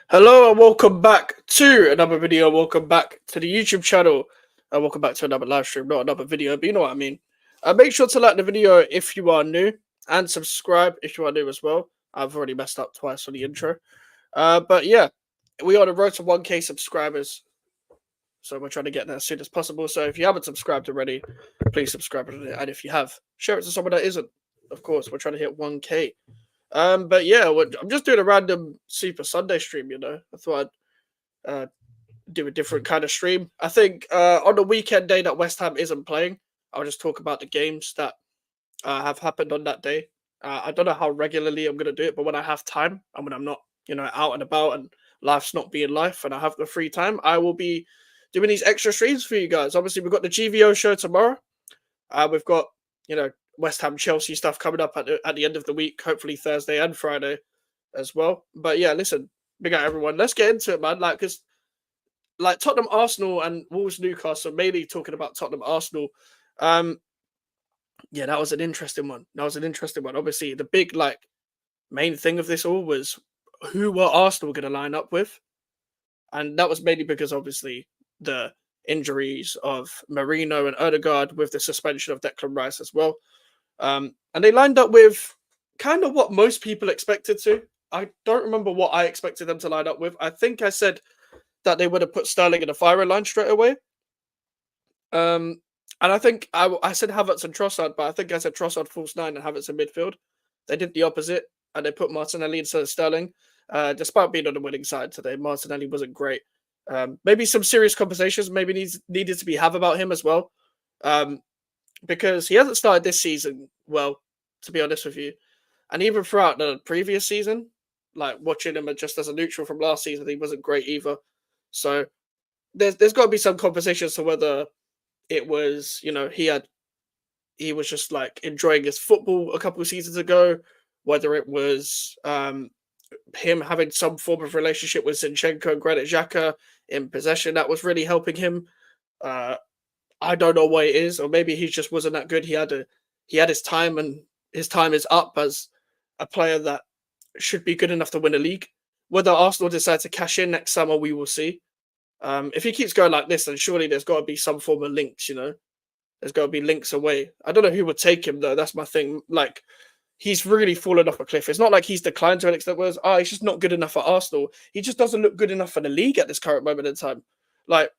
Hello and welcome back to another video. Welcome back to the YouTube channel. And welcome back to another live stream, not another video, but you know what I mean. Make sure to like the video if you are new and subscribe if you are new as well. I've already messed up twice on the intro. But yeah, we are on the road to 1K subscribers. So we're trying to get there as soon as possible. So if you haven't subscribed already, please subscribe. And if you have, share it to someone that isn't. Of course, we're trying to hit 1K. But yeah, I'm just doing a random Super Sunday stream. I thought I'd do a different kind of stream. I think on the weekend day that West Ham isn't playing, I'll just talk about the games that have happened on that day. I don't know how regularly I'm gonna do it, but when I have time and when I'm not, out and about and life's not being life and I have the free time, I will be doing these extra streams for you guys. Obviously, we've got the GVO show tomorrow. We've got West Ham Chelsea stuff coming up at the end of the week, hopefully Thursday and Friday as well. But yeah, listen, big up everyone. Let's get into it, man. Because Tottenham, Arsenal, and Wolves, Newcastle. Mainly talking about Tottenham, Arsenal. Yeah, that was an interesting one. Obviously, the big main thing of this all was who were Arsenal going to line up with, and that was mainly because obviously the injuries of Marino and Odegaard with the suspension of Declan Rice as well. And they lined up with kind of what most people expected to. I don't remember what I expected them to line up with. I think I said that they would have put Sterling in a firing line straight away. And I think I said Havertz and Trossard, but I think I said Trossard false nine and Havertz in midfield. They did the opposite, and they put Martinelli instead of Sterling. Despite being on the winning side today, Martinelli wasn't great. Maybe some serious conversations needed to be have about him as well, because he hasn't started this season well, to be honest with you, and even throughout the previous season, like watching him just as a neutral from last season, he wasn't great either. So there's got to be some conversations to whether it was he was just like enjoying his football a couple of seasons ago, whether it was him having some form of relationship with Zinchenko and Granit Xhaka in possession that was really helping him. I don't know what it is, or maybe he just wasn't that good. He had his time, and his time is up as a player that should be good enough to win a league. Whether Arsenal decide to cash in next summer, we will see. If he keeps going like this, then surely there's got to be some form of links. There's got to be links away. I don't know who would take him though. That's my thing. Like, he's really fallen off a cliff. It's not like he's declined to an extent where he's just not good enough for Arsenal. He just doesn't look good enough for the league at this current moment in time. Like,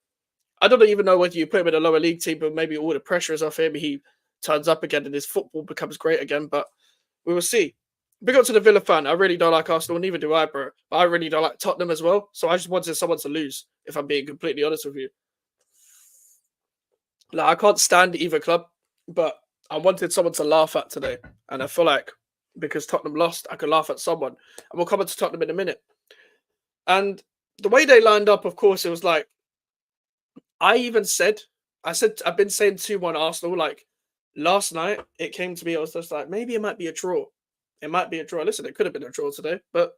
I don't even know whether you put him in a lower league team, but maybe all the pressure is off him. He turns up again and his football becomes great again. But we will see. Big up to the Villa fan. I really don't like Arsenal, neither do I, bro. But I really don't like Tottenham as well. So I just wanted someone to lose, if I'm being completely honest with you. Like, I can't stand either club, but I wanted someone to laugh at today. And I feel like because Tottenham lost, I could laugh at someone. And we'll come on to Tottenham in a minute. And the way they lined up, of course, it was like, I said I've been saying 2-1 Arsenal. Like, last night, it came to me, I was just like, maybe it might be a draw. It might be a draw. Listen, it could have been a draw today, but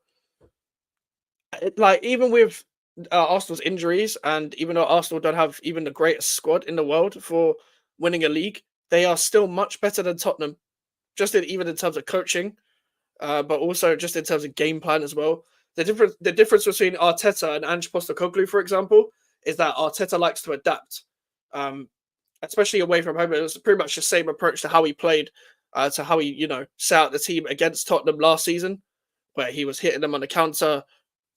even with Arsenal's injuries, and even though Arsenal don't have even the greatest squad in the world for winning a league, they are still much better than Tottenham, even in terms of coaching, but also just in terms of game plan as well. The difference between Arteta and Ange Postecoglou, for example, is that Arteta likes to adapt, especially away from home. It was pretty much the same approach to how he played, to how he set out the team against Tottenham last season, where he was hitting them on the counter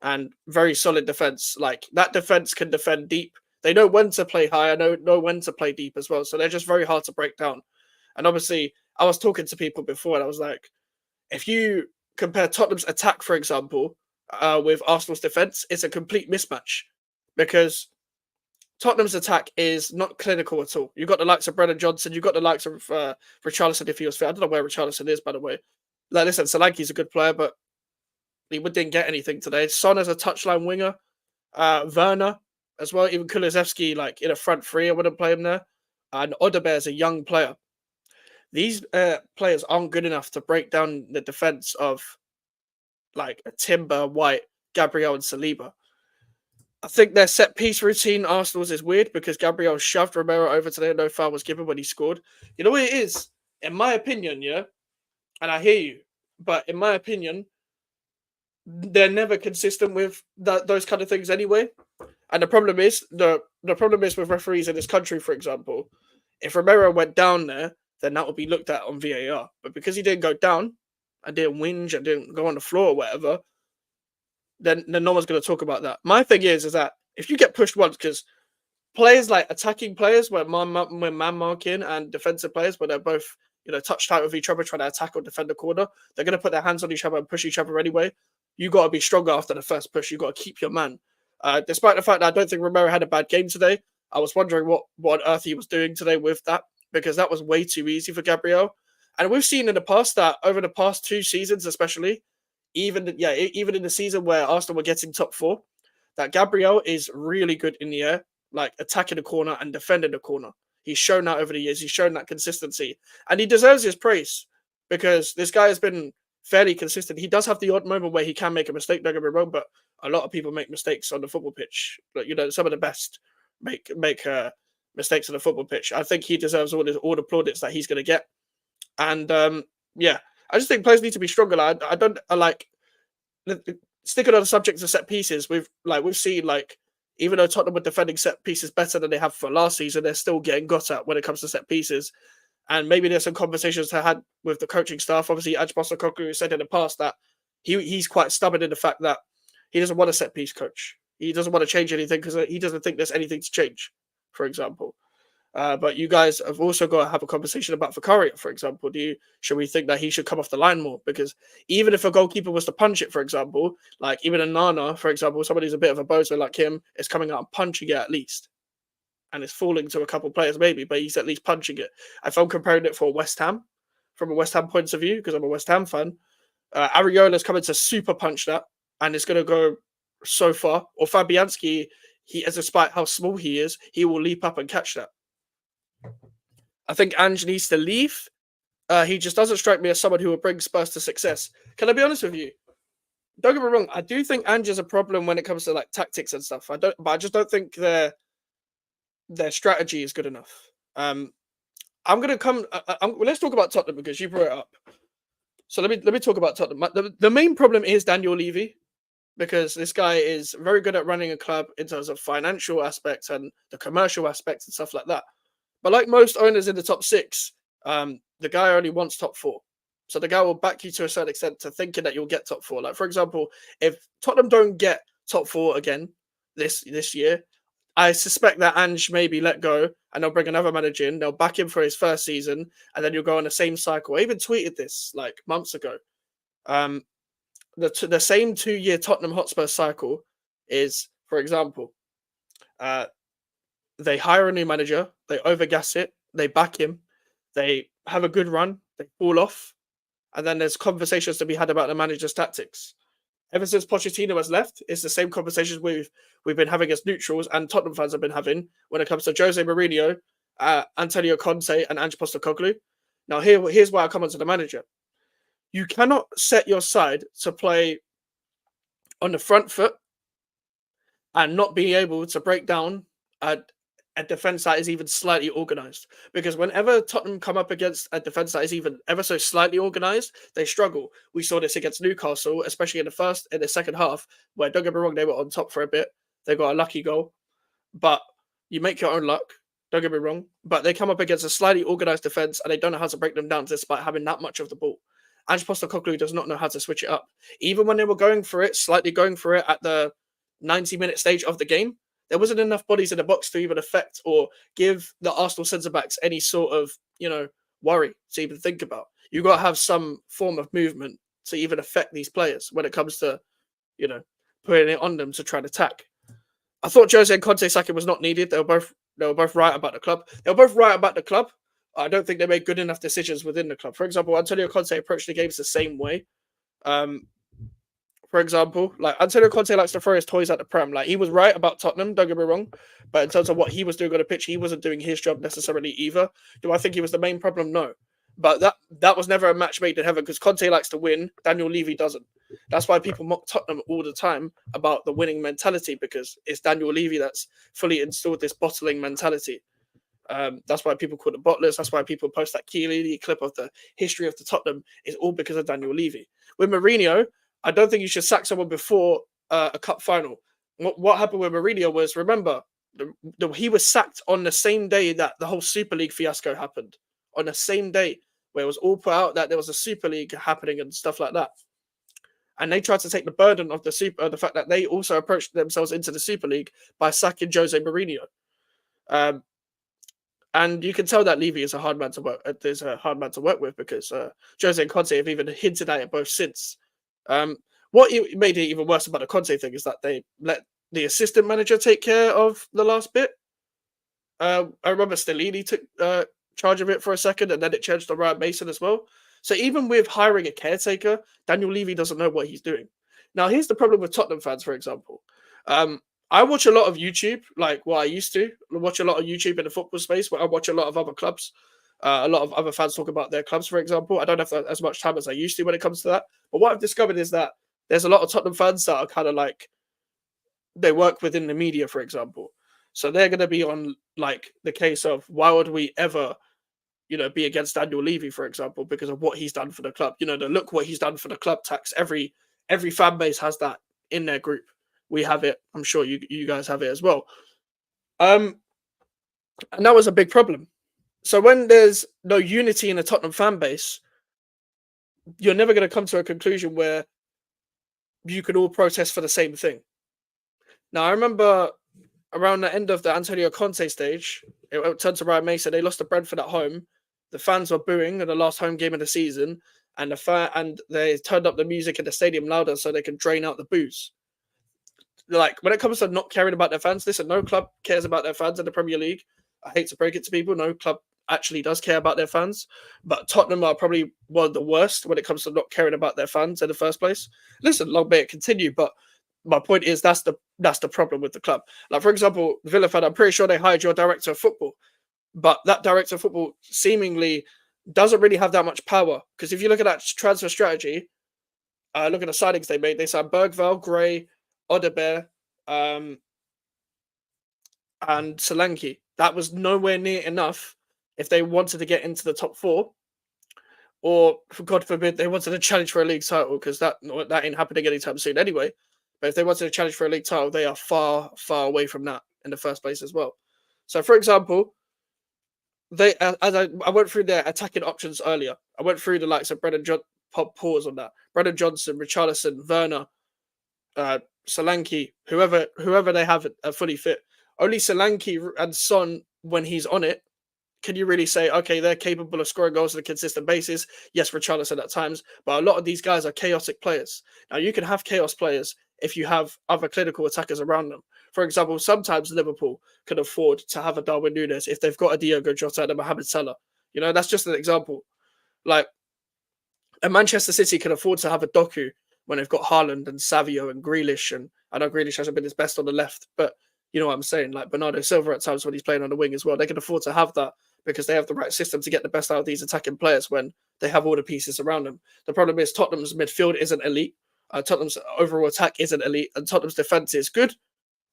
and very solid defense. Like, that defense can defend deep. They know when to play high. I know when to play deep as well. So they're just very hard to break down. And obviously, I was talking to people before, and I was like, if you compare Tottenham's attack, for example, with Arsenal's defense, it's a complete mismatch because Tottenham's attack is not clinical at all. You've got the likes of Brennan Johnson. You've got the likes of Richarlison if he was fit. I don't know where Richarlison is, by the way. Like, listen, Solanke's a good player, but he didn't get anything today. Son as a touchline winger. Werner as well. Even Kulusevski, like, in a front three, I wouldn't play him there. And Odegaard is a young player. These players aren't good enough to break down the defense of like a Timber, White, Gabriel, and Saliba. I think their set piece routine, Arsenal's, is weird because Gabriel shoved Romero over today and no foul was given when he scored. You know what it is? In my opinion, yeah, and I hear you, but in my opinion, they're never consistent with those kind of things anyway. And the problem is with referees in this country, for example, if Romero went down there, then that would be looked at on VAR. But because he didn't go down and didn't whinge and didn't go on the floor or whatever, then no one's going to talk about that. My thing is that if you get pushed once, because players like attacking players, where man marking and defensive players, where they're both touch tight with each other, trying to attack or defend the corner, they're going to put their hands on each other and push each other anyway. You got to be stronger after the first push. You got to keep your man. Despite the fact that I don't think Romero had a bad game today, I was wondering what on earth he was doing today with that, because that was way too easy for Gabriel. And we've seen in the past that over the past 2 seasons, especially, even in the season where Arsenal were getting top 4, that Gabriel is really good in the air, like attacking the corner and defending the corner. He's shown that over the years. He's shown that consistency, and he deserves his praise because this guy has been fairly consistent. He does have the odd moment where he can make a mistake, don't get me wrong, but a lot of people make mistakes on the football pitch. But some of the best make mistakes on the football pitch. I think he deserves all the plaudits that he's going to get, and yeah, I just think players need to be stronger. I don't like sticking on the subject of set pieces. We've seen even though Tottenham were defending set pieces better than they have for last season, they're still getting got at when it comes to set pieces. And maybe there's some conversations to had with the coaching staff. Obviously, Ange Postecoglou said in the past that he's quite stubborn in the fact that he doesn't want a set piece coach. He doesn't want to change anything because he doesn't think there's anything to change, for example. But you guys have also got to have a conversation about Vicaria, for example. Should we think that he should come off the line more? Because even if a goalkeeper was to punch it, for example, like even a Nana, for example, somebody who's a bit of a bozo like him is coming out and punching it at least. And it's falling to a couple of players maybe, but he's at least punching it. If I'm comparing it for West Ham, from a West Ham point of view, because I'm a West Ham fan, Ariola's coming to super punch that, and it's going to go so far. Or Fabianski, despite how small he is, he will leap up and catch that. I think Ange needs to leave. He just doesn't strike me as someone who will bring Spurs to success. Can I be honest with you? Don't get me wrong. I do think Ange is a problem when it comes to tactics and stuff. But I just don't think their strategy is good enough. I'm gonna come. Let's talk about Tottenham because you brought it up. So let me talk about Tottenham. The main problem is Daniel Levy, because this guy is very good at running a club in terms of financial aspects and the commercial aspects and stuff like that. But like most owners in the top 6, the guy only wants top 4. So the guy will back you to a certain extent to thinking that you'll get top 4. Like, for example, if Tottenham don't get top 4 again this year, I suspect that Ange may be let go and they'll bring another manager in. They'll back him for his first season and then you'll go on the same cycle. I even tweeted this months ago. The same 2-year Tottenham Hotspur cycle is, for example, they hire a new manager, they overgas it, they back him, they have a good run, they fall off, and then there's conversations to be had about the manager's tactics. Ever since Pochettino has left, it's the same conversations we've been having as neutrals and Tottenham fans have been having when it comes to Jose Mourinho, Antonio Conte, and Ange Postecoglou. Now, here's why I come onto the manager. You cannot set your side to play on the front foot and not be able to break down a defense that is even slightly organized. Because whenever Tottenham come up against a defense that is even ever so slightly organized, they struggle. We saw this against Newcastle, especially in the second half, where, don't get me wrong, they were on top for a bit. They got a lucky goal. But you make your own luck, don't get me wrong. But they come up against a slightly organized defense and they don't know how to break them down despite having that much of the ball. Ange Postecoglou does not know how to switch it up. Even when they were slightly going for it at the 90-minute stage of the game, there wasn't enough bodies in the box to even affect or give the Arsenal centre-backs any sort of, worry to even think about. You've got to have some form of movement to even affect these players when it comes to, putting it on them to try and attack. I thought Jose and Conte sacking was not needed. They were both right about the club. They were both right about the club. I don't think they made good enough decisions within the club. For example, Antonio Conte approached the games the same way. For example, Antonio Conte likes to throw his toys at the Prem. He was right about Tottenham, don't get me wrong. But in terms of what he was doing on the pitch, he wasn't doing his job necessarily either. Do I think he was the main problem? No. But that was never a match made in heaven because Conte likes to win. Daniel Levy doesn't. That's why people mock Tottenham all the time about the winning mentality, because it's Daniel Levy that's fully installed this bottling mentality. That's why people call it bottlers. That's why people post that Keely clip of the history of the Tottenham is all because of Daniel Levy. With Mourinho, I don't think you should sack someone before a cup final. What happened with Mourinho was, remember, he was sacked on the same day that the whole Super League fiasco happened. On the same day where it was all put out that there was a Super League happening and stuff like that. And they tried to take the burden of the fact that they also approached themselves into the Super League by sacking Jose Mourinho. And you can tell that Levy is a hard man to work. There's a hard man to work with because Jose and Conte have even hinted at it both since. What made it even worse about the Conte thing is that they let the assistant manager take care of the last bit. I remember Stellini took charge of it for a second, and then it changed to Ryan Mason as well. So even with hiring a caretaker, Daniel Levy doesn't know what he's doing. Now, here's the problem with Tottenham fans, for example. I watch a lot of YouTube, like what I used to. I watch a lot of YouTube in the football space, but I watch a lot of other clubs. A lot of other fans talk about their clubs, for example. I don't have as much time as I used to when it comes to that. But what I've discovered is that there's a lot of Tottenham fans that are kind of like, they work within the media, for example. So they're going to be on like the case of, why would we ever, be against Daniel Levy, for example, because of what he's done for the club. The look what he's done for the club tax. Every fan base has that in their group. We have it. I'm sure you guys have it as well. And that was a big problem. So when there's no unity in the Tottenham fan base, you're never going to come to a conclusion where you can all protest for the same thing. Now, I remember around the end of the Antonio Conte stage, it turned to Ryan Mason. They lost to Brentford at home. The fans were booing in the last home game of the season, and they turned up the music in the stadium louder so they could drain out the boos. Like, when it comes to not caring about their fans, listen, no club cares about their fans in the Premier League. I hate to break it to people. No club actually does care about their fans. But Tottenham are probably one of the worst when it comes to not caring about their fans in the first place. Listen, long may it continue, but my point is that's the problem with the club. Like, for example, Villa fan, I'm pretty sure they hired your director of football. But that director of football seemingly doesn't really have that much power. Because if you look at that transfer strategy, look at the signings they made. They signed Bergvall, Gray, Odebear, and Solanke. That was nowhere near enough if they wanted to get into the top four, or, for God forbid, they wanted to challenge for a league title, because that ain't happening anytime soon anyway. But if they wanted to challenge for a league title, they are far, far away from that in the first place as well. So, for example, I went through their attacking options earlier. I went through the likes of pause on that. Brennan Johnson, Richarlison, Werner, Solanke, whoever they have fully fit. Only Solanke and Son, when he's on it, can you really say, okay, they're capable of scoring goals on a consistent basis? Yes, Richarlison at times, but a lot of these guys are chaotic players. Now, you can have chaos players if you have other clinical attackers around them. For example, sometimes Liverpool can afford to have a Darwin Núñez if they've got a Diogo Jota and a Mohamed Salah. That's just an example. Like, and Manchester City can afford to have a Doku when they've got Haaland and Savio and Grealish. And I know Grealish hasn't been his best on the left, but you know what I'm saying? Like Bernardo Silva at times when he's playing on the wing as well. They can afford to have that because they have the right system to get the best out of these attacking players when they have all the pieces around them. The problem is Tottenham's midfield isn't elite. Tottenham's overall attack isn't elite, and Tottenham's defense is good.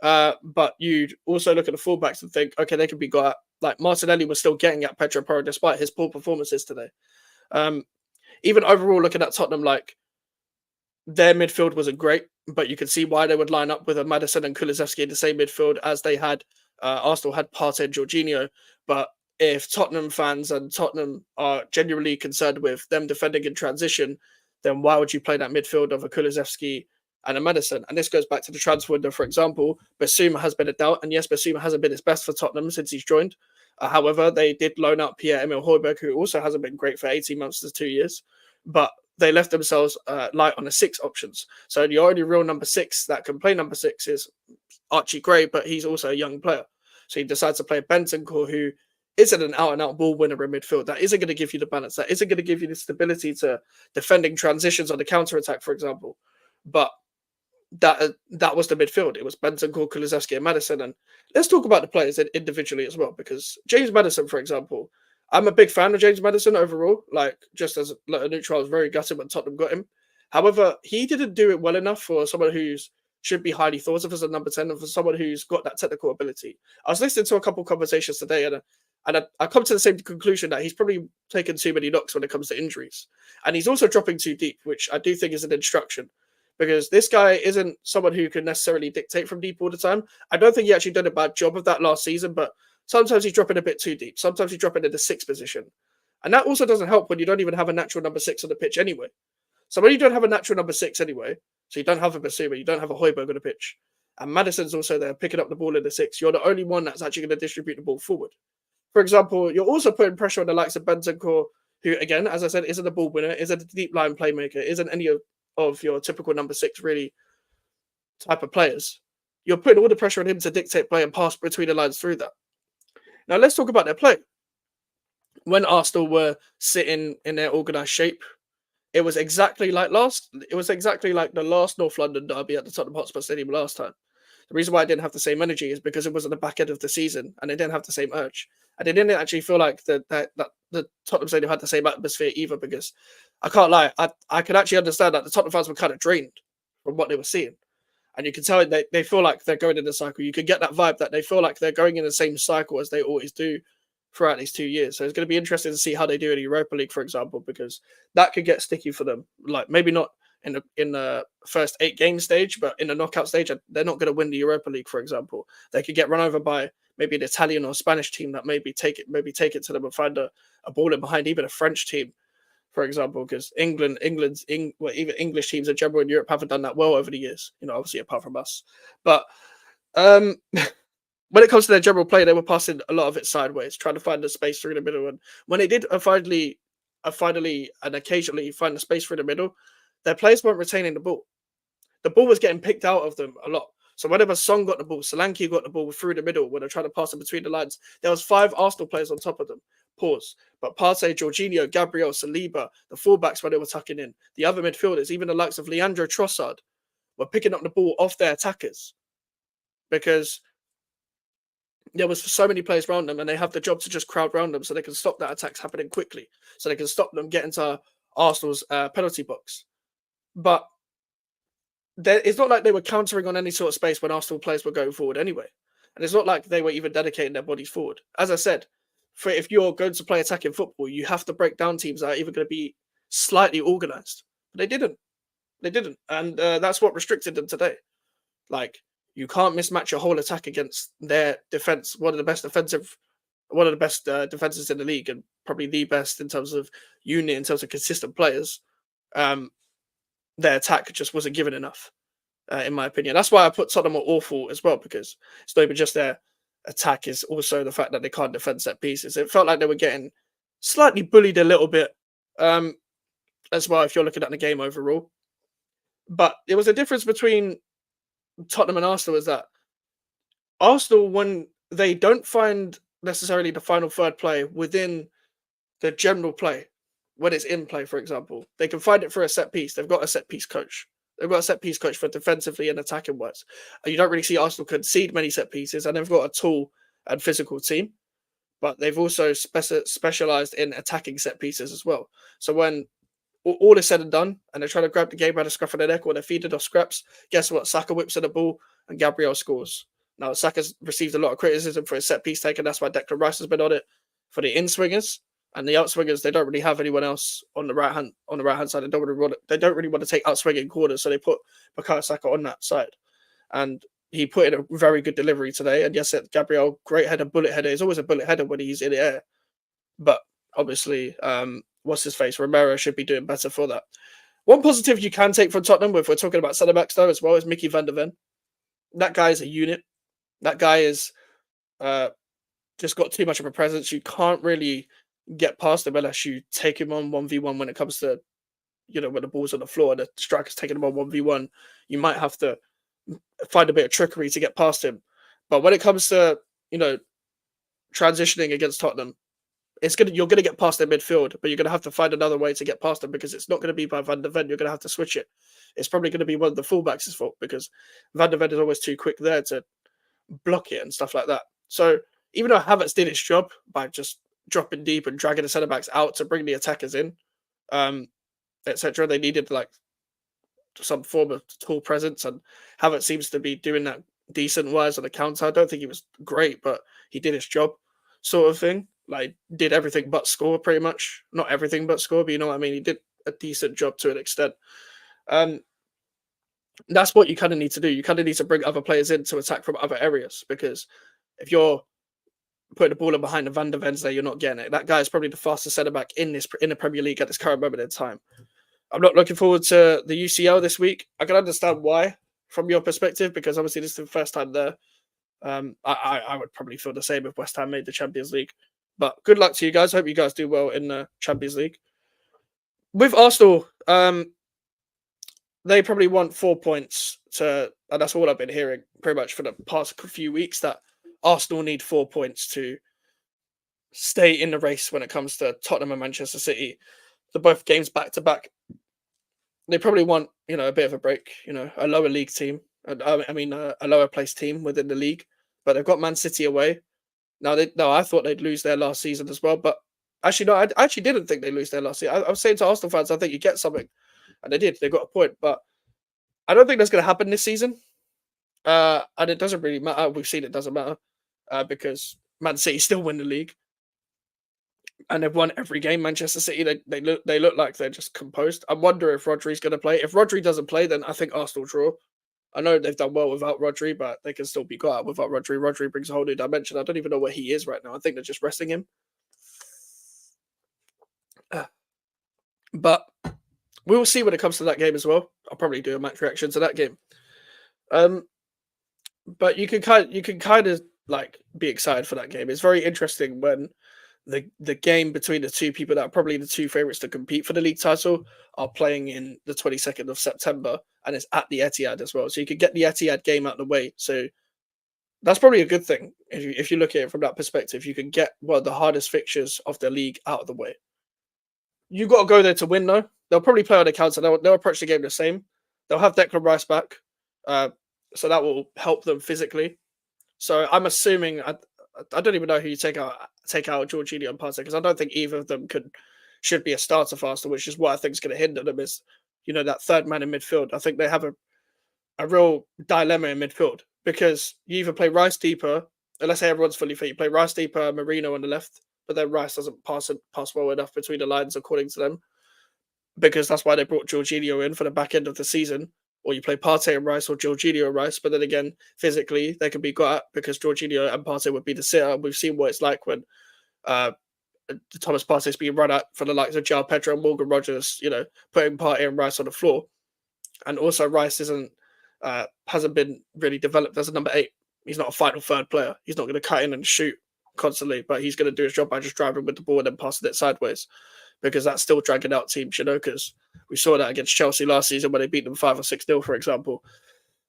But you'd also look at the fullbacks and think, okay, they could be got at. Like Martinelli was still getting at Pedro Porro despite his poor performances today. Even overall, looking at Tottenham, like their midfield wasn't great, but you could see why they would line up with a Maddison and Kulusevski in the same midfield as they had. Arsenal had Partey and Jorginho, but if Tottenham fans and Tottenham are genuinely concerned with them defending in transition, then why would you play that midfield of a Kulusevski and a Maddison? And this goes back to the transfer window, for example. Basuma has been a doubt, and yes, Basuma hasn't been his best for Tottenham since he's joined. However, they did loan out Pierre-Emile Højbjerg, who also hasn't been great for 18 months to 2 years, but they left themselves light on the 6 options. So the only real number 6 that can play number 6 is Archie Gray, but he's also a young player. So he decides to play Bentancur, who isn't an out-and-out ball winner in midfield. That isn't going to give you the balance. That isn't going to give you the stability to defending transitions on the counter-attack, for example. But that was the midfield. It was Bentancur, Kulusevski, and Maddison. And let's talk about the players individually as well, because James Maddison, for example, I'm a big fan of James Maddison overall. Like, just as a neutral, I was very gutted when Tottenham got him. However, he didn't do it well enough for someone who's should be highly thought of as a number 10 and for someone who's got that technical ability. I was listening to a couple of conversations today, and I come to the same conclusion that he's probably taken too many knocks when it comes to injuries. And he's also dropping too deep, which I do think is an instruction. because this guy isn't someone who can necessarily dictate from deep all the time. I don't think he actually did a bad job of that last season, but sometimes he's dropping a bit too deep. Sometimes he's dropping in the sixth position. And that also doesn't help when you don't even have a natural number six on the pitch anyway. So when you don't have a natural number six anyway, so you don't have a Basuma, you don't have a Højbjerg on the pitch, and Madison's also there picking up the ball in the six, you're the only one that's actually going to distribute the ball forward. For example, you're also putting pressure on the likes of Bentancur, who, again, as I said, isn't a ball winner, isn't a deep line playmaker, isn't any of your typical number six really type of players. You're putting all the pressure on him to dictate play and pass between the lines through that. Now let's talk about their play. When Arsenal were sitting in their organised shape, it was exactly like the last North London derby at the Tottenham Hotspur Stadium last time. The reason why I didn't have the same energy is because it was at the back end of the season and they didn't have the same urge. And they didn't actually feel like that the Tottenham Stadium had the same atmosphere either, because I can't lie, I can actually understand that the Tottenham fans were kind of drained from what they were seeing. And you can tell they feel like they're going in a cycle. You can get that vibe that they feel like they're going in the same cycle as they always do throughout these 2 years. So it's going to be interesting to see how they do in the Europa League, for example, because that could get sticky for them. Like maybe not in the first 8 game stage, but in the knockout stage, they're not going to win the Europa League, for example. They could get run over by maybe an Italian or Spanish team that maybe take it to them and find a ball in behind, even a French team, for example, because even English teams in general in Europe haven't done that well over the years, obviously apart from us. But when it comes to their general play, they were passing a lot of it sideways, trying to find the space through the middle. And when they did finally and occasionally find the space through the middle, their players weren't retaining the ball. The ball was getting picked out of them a lot. So whenever Son got the ball, Solanke got the ball through the middle when they're trying to pass it between the lines, there was 5 Arsenal players on top of them. Pause. But Partey, Jorginho, Gabriel, Saliba, the fullbacks when they were tucking in, the other midfielders, even the likes of Leandro Trossard, were picking up the ball off their attackers because there was so many players around them and they have the job to just crowd around them so they can stop that attacks happening quickly, so they can stop them getting to Arsenal's penalty box. But it's not like they were countering on any sort of space when Arsenal players were going forward anyway. And it's not like they were even dedicating their bodies forward. As I said, if you're going to play attacking football, you have to break down teams that are even going to be slightly organised. But they didn't. And that's what restricted them today. Like, you can't mismatch your whole attack against their defence, one of the best defenses in the league, and probably the best in terms of unit, in terms of consistent players. Their attack just wasn't given enough, in my opinion. That's why I put Tottenham at awful as well, because it's not even just their attack, is also the fact that they can't defend set pieces. It felt like they were getting slightly bullied a little bit as well, if you're looking at the game overall. But there was a difference between Tottenham and Arsenal, is that Arsenal, when they don't find necessarily the final third play within the general play, when it's in play, for example, they can find it for a set piece. They've got a set piece coach. They've got a set piece coach for defensively and attacking wise. You don't really see Arsenal concede many set pieces, and they've got a tall and physical team, but they've also specialized in attacking set pieces as well. So when all is said and done, and they're trying to grab the game by the scruff of the neck, or they're feeding off scraps, guess what? Saka whips in the ball and Gabriel scores. Now, Saka's received a lot of criticism for his set piece taken. That's why Declan Rice has been on it. For the in-swingers and the outswingers, they don't really have anyone else on the right hand side. They don't really want to take outswinging corners, so they put Bukayo Saka on that side. And he put in a very good delivery today. And yes, Gabriel, great header, bullet header. He's always a bullet header when he's in the air. But obviously, what's his face? Romero should be doing better for that. One positive you can take from Tottenham, if we're talking about centre backs though, as well, is Mickey van der Ven. That guy is a unit. That guy is just got too much of a presence. You can't really get past him unless you take him on 1v1 when it comes to, when the ball's on the floor and the striker's taking him on 1v1. You might have to find a bit of trickery to get past him. But when it comes to, transitioning against Tottenham, you're gonna get past their midfield, but you're gonna have to find another way to get past them, because it's not gonna be by Van der Ven. You're gonna have to switch it. It's probably gonna be one of the fullbacks' fault, because Van der Ven is always too quick there to block it and stuff like that. So even though Havertz did his job by just dropping deep and dragging the centre backs out to bring the attackers in, etc., they needed like some form of tall presence, and Havertz seems to be doing that decent wise on the counter. I don't think he was great, but he did his job, sort of thing. Like, did everything but score, pretty much. Not everything but score, but you know what I mean? He did a decent job to an extent. That's what you kind of need to do. You kind of need to bring other players in to attack from other areas, because if you're putting the ball in behind the Van der Vens there, you're not getting it. That guy is probably the fastest centre back in the Premier League at this current moment in time. I'm not looking forward to the UCL this week. I can understand why from your perspective, because obviously this is the first time there. I would probably feel the same if West Ham made the Champions League. But good luck to you guys. Hope you guys do well in the Champions League. With Arsenal, they probably want 4 points and that's all I've been hearing pretty much for the past few weeks, that Arsenal need 4 points to stay in the race when it comes to Tottenham and Manchester City. The both games back to back. They probably want, a bit of a break, a lower league team. A lower place team within the league, but they've got Man City away. I thought they'd lose their last season as well, but actually, no, I actually didn't think they'd lose their last season. I was saying to Arsenal fans, I think you get something, and they did. They got a point, but I don't think that's going to happen this season. And it doesn't really matter. We've seen it doesn't matter because Man City still win the league, and they've won every game. Manchester City, they look like they're just composed. I wonder if Rodri's going to play. If Rodri doesn't play, then I think Arsenal draw. I know they've done well without Rodri, but they can still be got out without Rodri. Rodri brings a whole new dimension. I don't even know where he is right now. I think they're just resting him. But we will see when it comes to that game as well. I'll probably do a match reaction to that game. But you can kind of like be excited for that game. It's very interesting when the game between the two people that are probably the two favourites to compete for the league title are playing in the 22nd of September, and it's at the Etihad as well. So you could get the Etihad game out of the way. So that's probably a good thing if you look at it from that perspective. You can get one of the hardest fixtures of the league out of the way. You got to go there to win, though. They'll probably play on the counter. They'll approach the game the same. They'll have Declan Rice back, so that will help them physically. So I'm assuming I don't even know who you take out Jorginho and Partey, because I don't think either of them should be a starter faster, which is what I think is going to hinder them is, that third man in midfield. I think they have a real dilemma in midfield, because you either play Rice deeper, let's say everyone's fully fit, you play Rice deeper, Marino on the left, but then Rice doesn't pass well enough between the lines, according to them, because that's why they brought Jorginho in for the back end of the season. Or you play Partey and Rice or Jorginho and Rice, but then again, physically, they can be got at because Jorginho and Partey would be the sitter. We've seen what it's like when Thomas Partey is being run at for the likes of João Pedro and Morgan Rogers, putting Partey and Rice on the floor. And also Rice hasn't been really developed as a number 8. He's not a final third player. He's not going to cut in and shoot constantly, but he's going to do his job by just driving with the ball and then passing it sideways, because that's still dragging out teams, because we saw that against Chelsea last season when they beat them 5 or 6-0, for example.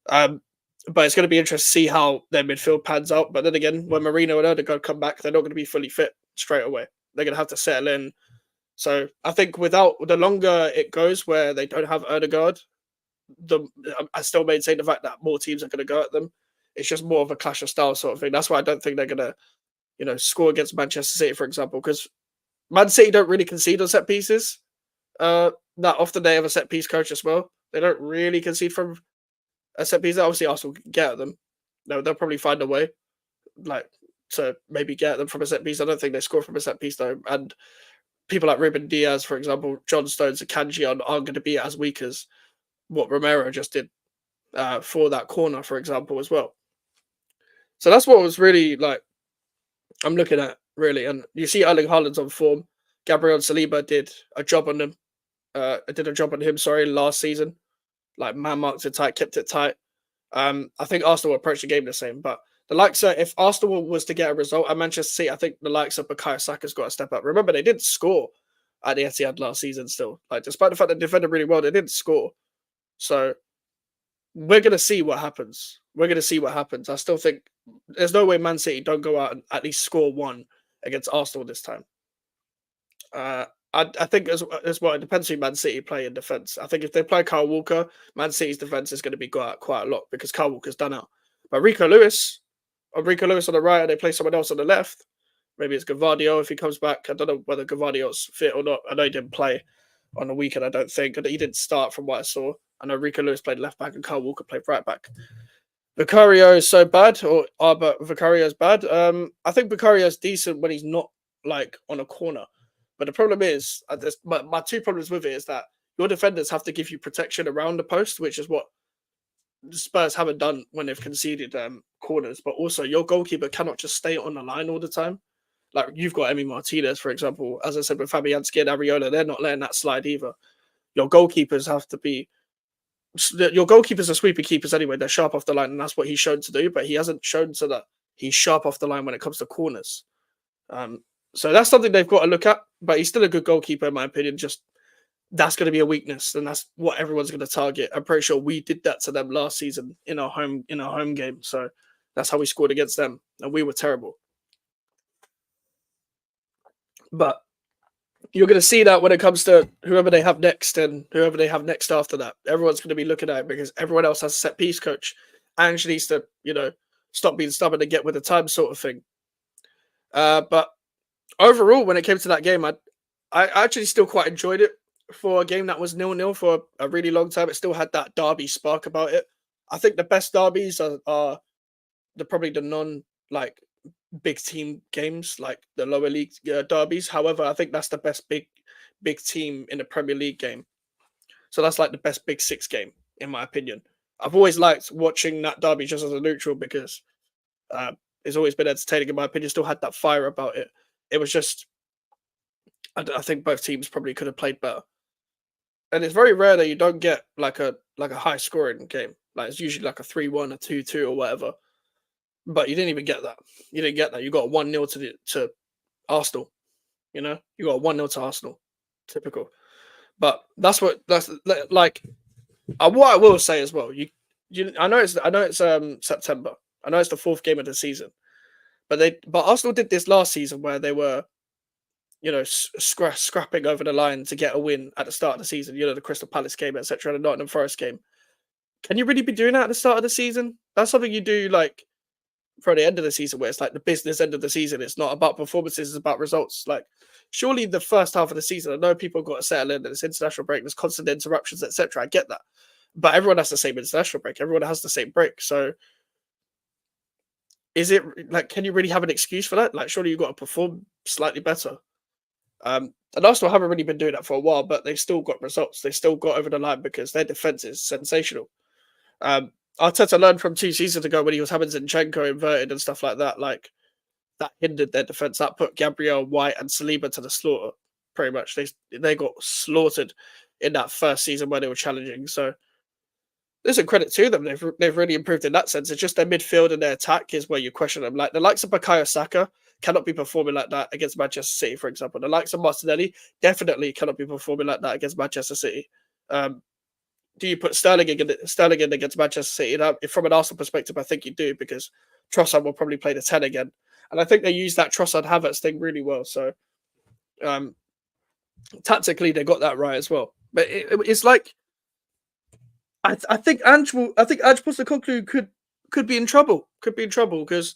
But it's going to be interesting to see how their midfield pans out. But then again, when Marino and Odegaard come back, they're not going to be fully fit straight away. They're going to have to settle in. So I think the longer it goes where they don't have Odegaard, I still maintain the fact that more teams are going to go at them. It's just more of a clash of styles sort of thing. That's why I don't think they're going to, score against Manchester City, for example, because Man City don't really concede on set pieces. That often they have a set piece coach as well. They don't really concede from a set piece. Obviously, Arsenal can get at them. They'll probably find a way, to maybe get at them from a set piece. I don't think they score from a set piece though. And people like Ruben Diaz, for example, John Stones and Kanji aren't going to be as weak as what Romero just did for that corner, for example, as well. So that's what was really I'm looking at, really. And you see Erling Haaland's on form. Gabriel Saliba did a job on him. Last season. Man marked it tight, kept it tight. I think Arsenal will approach the game the same. But the likes of, if Arsenal was to get a result at Manchester City, I think the likes of Bukayo Saka's got to step up. Remember, they didn't score at the Etihad last season still. Despite the fact they defended really well, they didn't score. So we're going to see what happens. I still think there's no way Man City don't go out and at least score one against Arsenal this time. I think as well, it depends who Man City play in defence. I think if they play Kyle Walker, Man City's defence is going to be got out quite a lot because Kyle Walker's done out. But Rico Lewis on the right and they play someone else on the left, maybe it's Gavardio if he comes back. I don't know whether Gavardio's fit or not. I know he didn't play on the weekend, I don't think. He didn't start from what I saw. I know Rico Lewis played left back and Kyle Walker played right back. Vicario is so bad, but Vicario's bad. I think Vicario's decent when he's not on a corner. But the problem is, my two problems with it is that your defenders have to give you protection around the post, which is what Spurs haven't done when they've conceded corners, but also your goalkeeper cannot just stay on the line all the time. Like you've got Emi Martinez, for example. As I said with Fabianski and Ariola, they're not letting that slide either. Your goalkeepers have to be. Your goalkeepers are sweeper keepers anyway. They're sharp off the line, and that's what he's shown to do. But he hasn't shown so that he's sharp off the line when it comes to corners. So that's something they've got to look at. But he's still a good goalkeeper, in my opinion. Just that's going to be a weakness, and that's what everyone's going to target. I'm pretty sure we did that to them last season in our home game. So that's how we scored against them, and we were terrible. But you're going to see that when it comes to whoever they have next and whoever they have next after that. Everyone's going to be looking at it because everyone else has a set piece coach. Ange needs to, stop being stubborn and get with the time sort of thing. But overall, when it came to that game, I actually still quite enjoyed it for a game that was 0-0 for a really long time. It still had that derby spark about it. I think the best derbies are probably the non like big team games, like the lower league derbies. However, I think that's the best big team in the Premier League game. So that's like the best big six game, in my opinion. I've always liked watching that derby just as a neutral because it's always been entertaining, in my opinion. Still had that fire about it. It was just, I think both teams probably could have played better. And it's very rare that you don't get like a high scoring game. Like it's usually like a 3-1, a 2-2, or whatever. But you didn't even get that. You didn't get that. You got 1-0 to Arsenal. You got 1-0 to Arsenal. Typical. But that's like. What I will say as well. I know it's September. I know it's the fourth game of the season. But Arsenal did this last season where they were, scrapping over the line to get a win at the start of the season. The Crystal Palace game, etc., and the Nottingham Forest game. Can you really be doing that at the start of the season? That's something you do like for the end of the season, where it's like the business end of the season. It's not about performances; it's about results. Like, surely the first half of the season, I know people got to settle in. There's international break, there's constant interruptions, etc. I get that, but everyone has the same international break. Everyone has the same break. So, is it like, can you really have an excuse for that? Like, surely you've got to perform slightly better. And Arsenal haven't really been doing that for a while, but they've still got results. They still got over the line because their defense is sensational. Arteta learned from 2 seasons ago when he was having Zinchenko inverted and stuff like that. Like that hindered their defense. That put Gabriel, White, and Saliba to the slaughter. Pretty much, they got slaughtered in that first season where they were challenging. So there's a credit to them. They've really improved in that sense. It's just their midfield and their attack is where you question them. Like the likes of Bukayo Saka cannot be performing like that against Manchester City, for example. The likes of Martinelli definitely cannot be performing like that against Manchester City. Do you put Sterling in against Manchester City? From an Arsenal perspective, I think you do because Trossard will probably play the 10 again. And I think they use that Trossard Havertz thing really well. So tactically, they got that right as well. But it's like I think Ange Postecoglou could be in trouble. Could be in trouble because,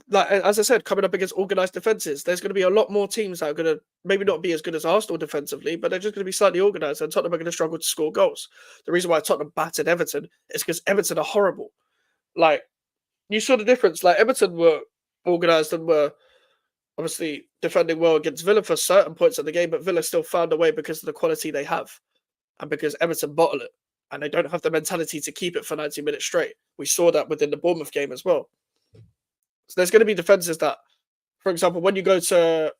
like as I said, coming up against organised defences, there's going to be a lot more teams that are going to maybe not be as good as Arsenal defensively, but they're just going to be slightly organised, and Tottenham are going to struggle to score goals. The reason why Tottenham battered Everton is because Everton are horrible. Like you saw the difference. Like Everton were organised and were obviously defending well against Villa for certain points of the game, but Villa still found a way because of the quality they have. And because Everton bottle it, and they don't have the mentality to keep it for 90 minutes straight. We saw that within the Bournemouth game as well. So there's going to be defenses that, for example, when you go to,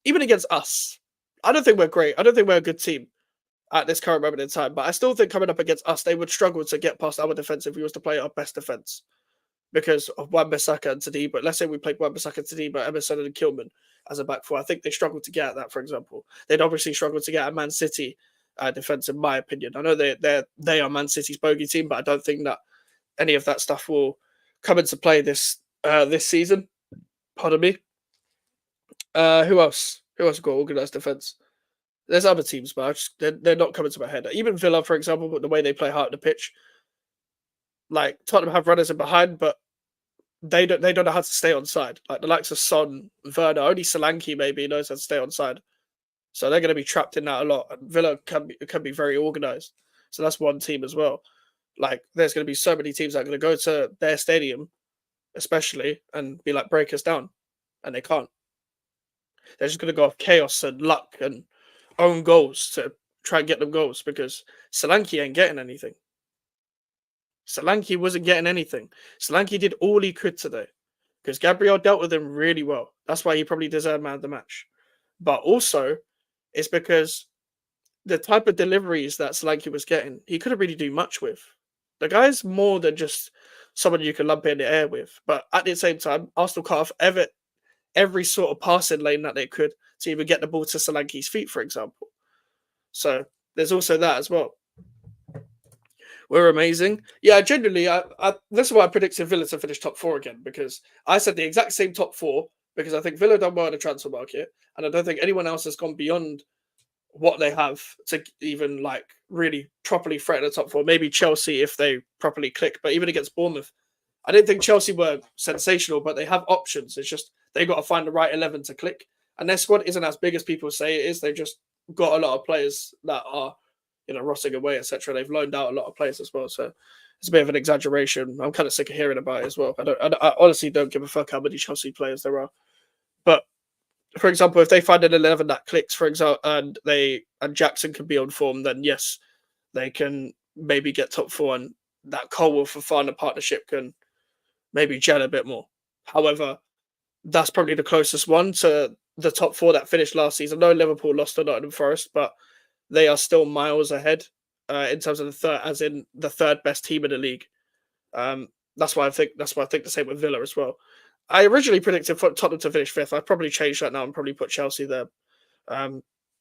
even against us, I don't think we're great. I don't think we're a good team at this current moment in time. But I still think coming up against us, they would struggle to get past our defense if we was to play our best defense. Because of Wan-Bissaka and Tadiba. Let's say we played Wan-Bissaka, Tadiba, Emerson and Kilman as a back four. I think they struggled to get at that, for example. They'd obviously struggle to get at Man City defense, in my opinion. I know they are Man City's bogey team, but I don't think that any of that stuff will come into play this season. Pardon me. Who else? Who else got organised defense? There's other teams, but they're not coming to my head. Even Villa, for example, but the way they play hard on the pitch, like Tottenham have runners in behind, but they don't know how to stay on side. Like the likes of Son, Werner, only Solanke maybe knows how to stay on side. So they're going to be trapped in that a lot. And Villa can be very organised. So that's one team as well. Like there's going to be so many teams that are going to go to their stadium, especially, and be like, break us down. And they can't. They're just going to go off chaos and luck and own goals to try and get them goals because Solanke ain't getting anything. Solanke wasn't getting anything. Solanke did all he could today because Gabriel dealt with him really well. That's why he probably deserved man of the match. But also, it's because the type of deliveries that Solanke was getting, he couldn't really do much with. The guy's more than just someone you can lump in the air with. But at the same time, Arsenal cut off every sort of passing lane that they could to even get the ball to Solanke's feet, for example. So there's also that as well. We're amazing. Yeah, genuinely, this is why I predicted Villa to finish top four again, because I said the exact same top four, because I think Villa done well in the transfer market, and I don't think anyone else has gone beyond what they have to even like really properly threaten the top four. Maybe Chelsea if they properly click, but even against Bournemouth, I didn't think Chelsea were sensational, but they have options. It's just they got to find the right 11 to click, and their squad isn't as big as people say it is. They've just got a lot of players that are, rotting away, etc. They've loaned out a lot of players as well, so it's a bit of an exaggeration. I'm kind of sick of hearing about it as well. I honestly don't give a fuck how many Chelsea players there are, but for example, if they find an 11 that clicks, for example, and Jackson can be on form, then yes, they can maybe get top four, and that Cole Fofana partnership can maybe gel a bit more. However, that's probably the closest one to the top four that finished last season. No, Liverpool lost to Nottingham Forest, but they are still miles ahead in terms of the third best team in the league. That's why I think the same with Villa as well. I originally predicted for Tottenham to finish fifth. I'd probably change that now and probably put Chelsea there.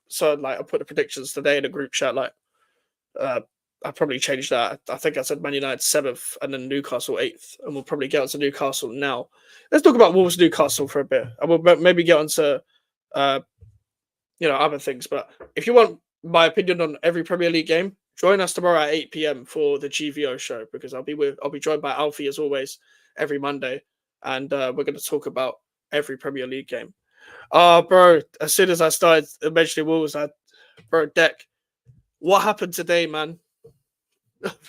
So like I put the predictions today in a group chat. Like I probably changed that. I think I said Man United seventh and then Newcastle eighth, and we'll probably get onto Newcastle now. Let's talk about Wolves Newcastle for a bit, and we'll maybe get onto other things. But if you want my opinion on every Premier League game, join us tomorrow at 8 p.m. for the GVO show, because I'll be joined by Alfie as always every Monday, and we're going to talk about every Premier League game. Oh, bro! As soon as I started mentioning Wolves, Deck, what happened today, man?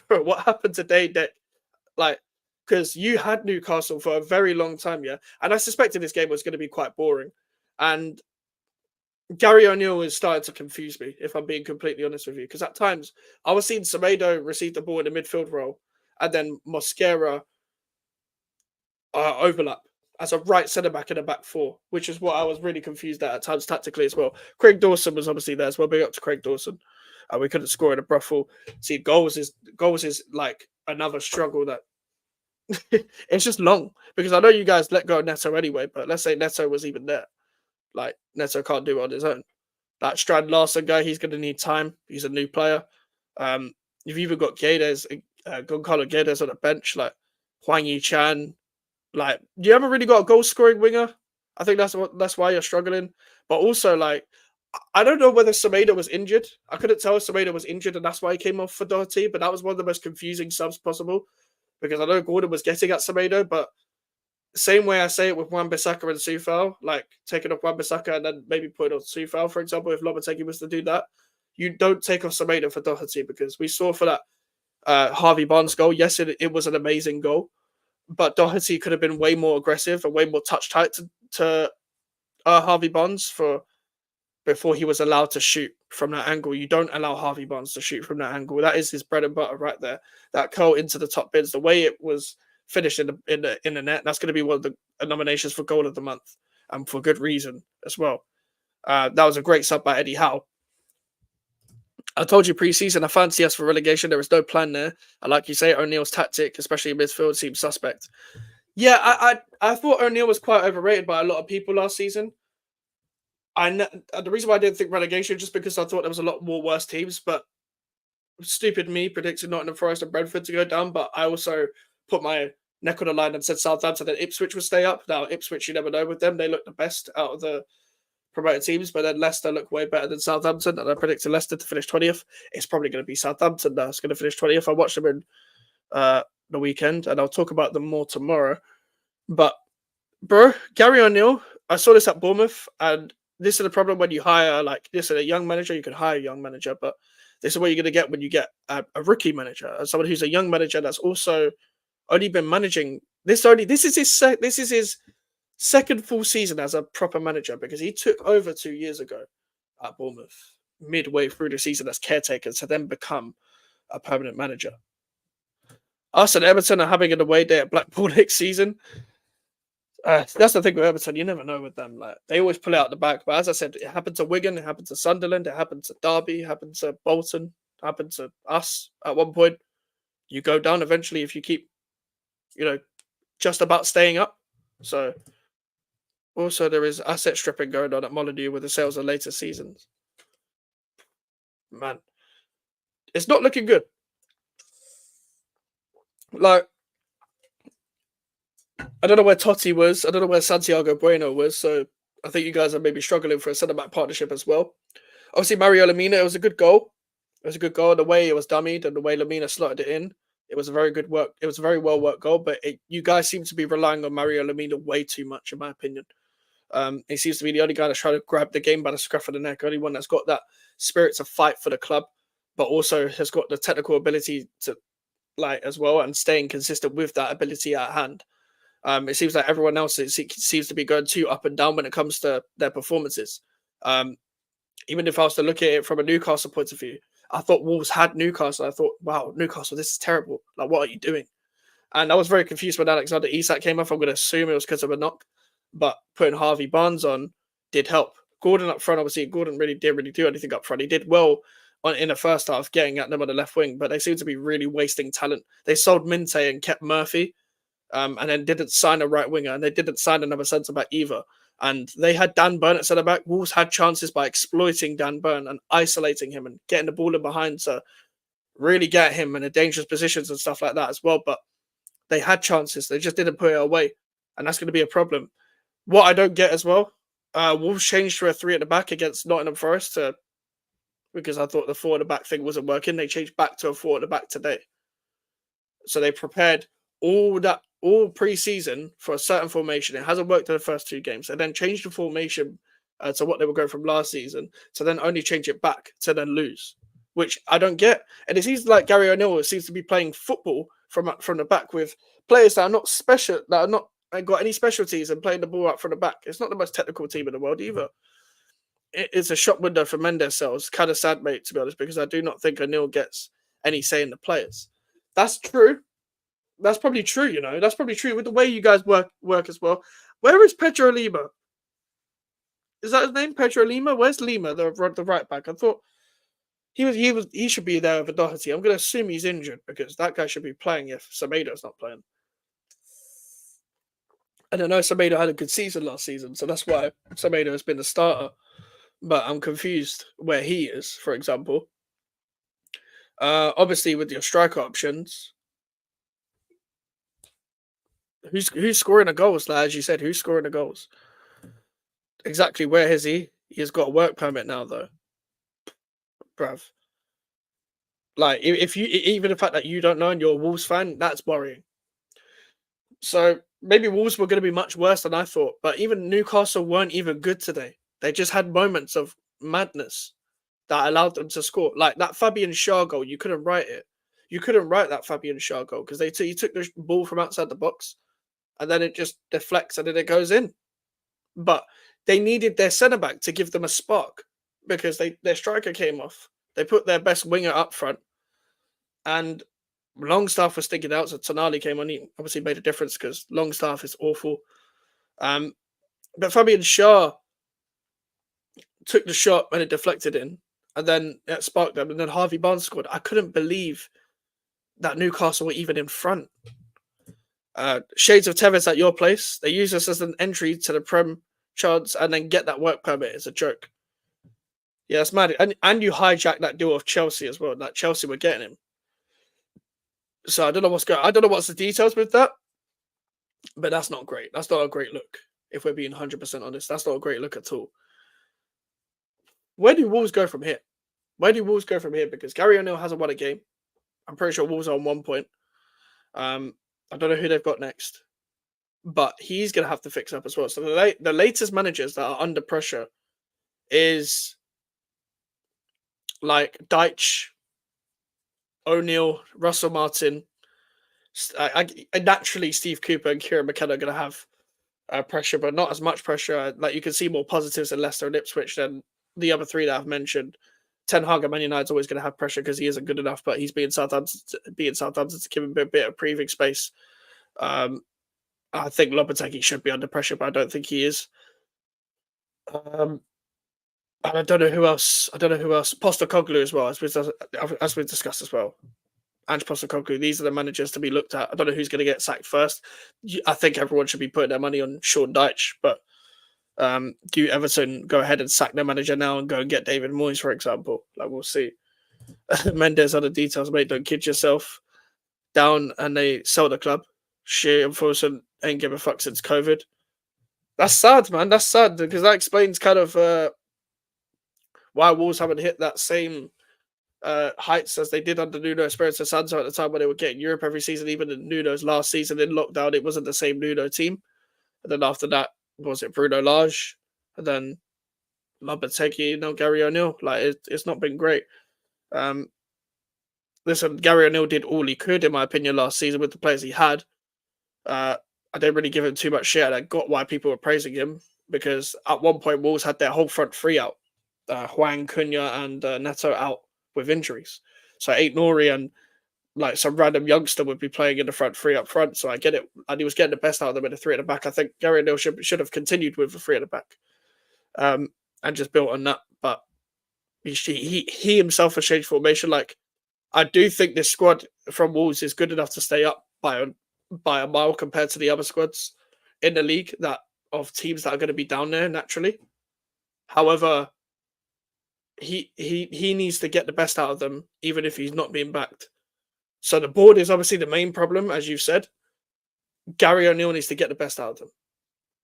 Bro, what happened today, Deck? Like, because you had Newcastle for a very long time, yeah, and I suspected this game was going to be quite boring, and Gary O'Neill is starting to confuse me, if I'm being completely honest with you, because at times I was seeing Semedo receive the ball in the midfield role, and then Mosquera overlap as a right centre back in a back four, which is what I was really confused at times tactically as well. Craig Dawson was obviously there as well. Big up to Craig Dawson. We couldn't score in a Bruffle. See, goals is like another struggle that it's just long, because I know you guys let go of Neto anyway, but let's say Neto was even there. Like, Neto can't do it on his own. That Strand Larson guy, he's going to need time. He's a new player. You've even got Guedes, Goncalo Guedes on the bench, like Huang Yi Chan. Like, you haven't really got a goal scoring winger. I think that's why you're struggling. But also, like, I don't know whether Semedo was injured. I couldn't tell if Semedo was injured, and that's why he came off for Doherty. But that was one of the most confusing subs possible, because I know Gordon was getting at Semedo, but same way I say it with Wan-Bissaka and Soufal, like taking off Wan-Bissaka and then maybe putting on Soufal, for example, if Lopetegui was to do that, you don't take off Semedo for Doherty, because we saw for that Harvey Barnes goal, yes, it was an amazing goal, but Doherty could have been way more aggressive and way more touch tight to Harvey Barnes before he was allowed to shoot from that angle. You don't allow Harvey Barnes to shoot from that angle. That is his bread and butter right there. That curl into the top bins, the way it was finished in the net, that's going to be one of the nominations for goal of the month, and for good reason as well. That was a great sub by Eddie Howe. I told you pre-season I fancy us for relegation. There is no plan there. And like you say, O'Neill's tactic, especially in midfield, seems suspect. Yeah, I thought O'Neill was quite overrated by a lot of people last season. The reason why I didn't think relegation just because I thought there was a lot more worse teams, but stupid me predicted Nottingham Forest and Brentford to go down, but I also put my neck on the line and said Southampton and Ipswich would stay up. Now, Ipswich, you never know with them. They look the best out of the promoted teams, but then Leicester look way better than Southampton, and I predicted Leicester to finish 20th. It's probably going to be Southampton that's going to finish 20th. I watched them in the weekend, and I'll talk about them more tomorrow. But, bro, Gary O'Neill, I saw this at Bournemouth, and this is the problem when you hire, like, this is a young manager. You can hire a young manager, but this is what you're going to get when you get a rookie manager, someone who's a young manager that's also only been managing this is his second full season as a proper manager, because he took over 2 years ago at Bournemouth midway through the season as caretaker to then become a permanent manager. Us and Everton are having an away day at Blackpool next season. That's the thing with Everton. You never know with them. Like they always pull it out the back. But as I said, it happened to Wigan, it happened to Sunderland, it happened to Derby, it happened to Bolton, it happened to us at one point. You go down eventually if you keep, you know, just about staying up. So also there is asset stripping going on at Molyneux with the sales of later seasons. Man, it's not looking good. Like I don't know where Totti was. I don't know where Santiago Bueno was. So I think you guys are maybe struggling for a centre back partnership as well. Obviously, Mario Lamina, it was a good goal. It was a good goal. The way it was dummied and the way Lamina slotted it in, it was a very good work. It was a very well worked goal. But you guys seem to be relying on Mario Lamina way too much, in my opinion. He seems to be the only guy that's trying to grab the game by the scruff of the neck. Only one that's got that spirit to fight for the club, but also has got the technical ability to like as well and staying consistent with that ability at hand. It seems like everyone else seems to be going too up and down when it comes to their performances. Um, Even if I was to look at it from a Newcastle point of view, I thought Wolves had Newcastle. I thought, wow, Newcastle, this is terrible. Like, what are you doing? And I was very confused when Alexander Isak came off. I'm going to assume it was because of a knock, but putting Harvey Barnes on did help. Gordon up front, obviously, Gordon didn't really do anything up front. He did well in the first half, getting at them on the left wing, but they seem to be really wasting talent. They sold Minte and kept Murphy, and then didn't sign a right winger, and they didn't sign another centre back either. And they had Dan Burn at centre back. Wolves had chances by exploiting Dan Burn and isolating him and getting the ball in behind to really get him in a dangerous positions and stuff like that as well. But they had chances, they just didn't put it away, and that's going to be a problem. What I don't get as well, Wolves changed to a three at the back against Nottingham Forest because I thought the four at the back thing wasn't working. They changed back to a four at the back today. So they prepared all pre-season for a certain formation. It hasn't worked in the first two games. They then changed the formation to what they were going from last season, to then only change it back to then lose, which I don't get. And it seems like Gary O'Neill seems to be playing football from the back with players that are not special, that are not got any specialties and playing the ball up from the back. It's not the most technical team in the world either. It's a shop window for Mendes sales. Kind of sad, mate, to be honest, because I do not think O'Neill gets any say in the players. That's true. That's probably true, you know. That's probably true with the way you guys work as well. Where is Pedro Lima? Is that his name, Pedro Lima? Where's Lima, the right back? I thought he should be there with Doherty. I'm going to assume he's injured because that guy should be playing if Semedo's not playing. And I know Semedo had a good season last season, so that's why Semedo has been the starter. But I'm confused where he is, for example. Obviously, with your striker options, who's scoring the goals? Like, as you said, who's scoring the goals? Exactly where is he? He has got a work permit now, though, bruv. Like, if you even the fact that you don't know and you're a Wolves fan, that's worrying. So maybe Wolves were going to be much worse than I thought, but even Newcastle weren't even good today. They just had moments of madness that allowed them to score. Like that Fabian Schär goal, you couldn't write it. You couldn't write that Fabian Schär goal because he took the ball from outside the box and then it just deflects and then it goes in. But they needed their centre back to give them a spark because their striker came off. They put their best winger up front, and Longstaff was sticking out. So Tonali came on. He obviously made a difference because Longstaff is awful. But Fabian Schär took the shot and it deflected in, and then it sparked them. And then Harvey Barnes scored. I couldn't believe that Newcastle were even in front. Shades of Tevez at your place. They use this as an entry to the Prem chance and then get that work permit. It's a joke. Yeah, it's mad. And you hijack that deal of Chelsea as well. That Chelsea were getting him. So I don't know what's going. I don't know what's the details with that, but that's not great. That's not a great look. If we're being 100% honest, that's not a great look at all. Where do Wolves go from here? Where do Wolves go from here? Because Gary O'Neill hasn't won a game. I'm pretty sure Wolves are on 1 point. I don't know who they've got next, but he's going to have to fix up as well. So the latest managers that are under pressure is like Deitch, O'Neill, Russell Martin. Naturally, Steve Cooper and Kieran McKenna are going to have pressure, but not as much pressure. Like you can see more positives in Leicester and Ipswich than the other three that I've mentioned. Ten Hag at Man United's always going to have pressure because he isn't good enough, but he's being Southampton to give him a bit of breathing space. I think Lopetegui should be under pressure, but I don't think he is. Um, and I don't know who else. Postecoglou as well, as we discussed as well. Ange Postecoglou. These are the managers to be looked at. I don't know who's going to get sacked first. I think everyone should be putting their money on Sean Dyche, but do Everton go ahead and sack their manager now and go and get David Moyes, for example? Like, we'll see. Mendes, other details, mate. Don't kid yourself. Down and they sell the club. Shea and Fulson ain't give a fuck since COVID. That's sad, man. That's sad because that explains kind of why Wolves haven't hit that same heights as they did under Nuno Espirito Santo at the time when they were getting Europe every season. Even in Nuno's last season in lockdown, it wasn't the same Nuno team. And then after that, was it Bruno Lage? And then Lopetegui, Gary O'Neill. Like, it's not been great. Listen, Gary O'Neill did all he could, in my opinion, last season with the players he had. I didn't really give him too much shit. I got why people were praising him because at one point Wolves had their whole front three out. Hwang, Cunha, and Neto out with injuries. So Aït-Nouri and like some random youngster would be playing in the front three up front. So I get it. And he was getting the best out of them in the three at the back. I think Gary O'Neill should have continued with the three at the back and just built on that. But he himself has changed formation. Like, I do think this squad from Wolves is good enough to stay up by a mile compared to the other squads in the league that of teams that are going to be down there naturally. However, he needs to get the best out of them, even if he's not being backed. So the board is obviously the main problem, as you've said. Gary O'Neill needs to get the best out of them.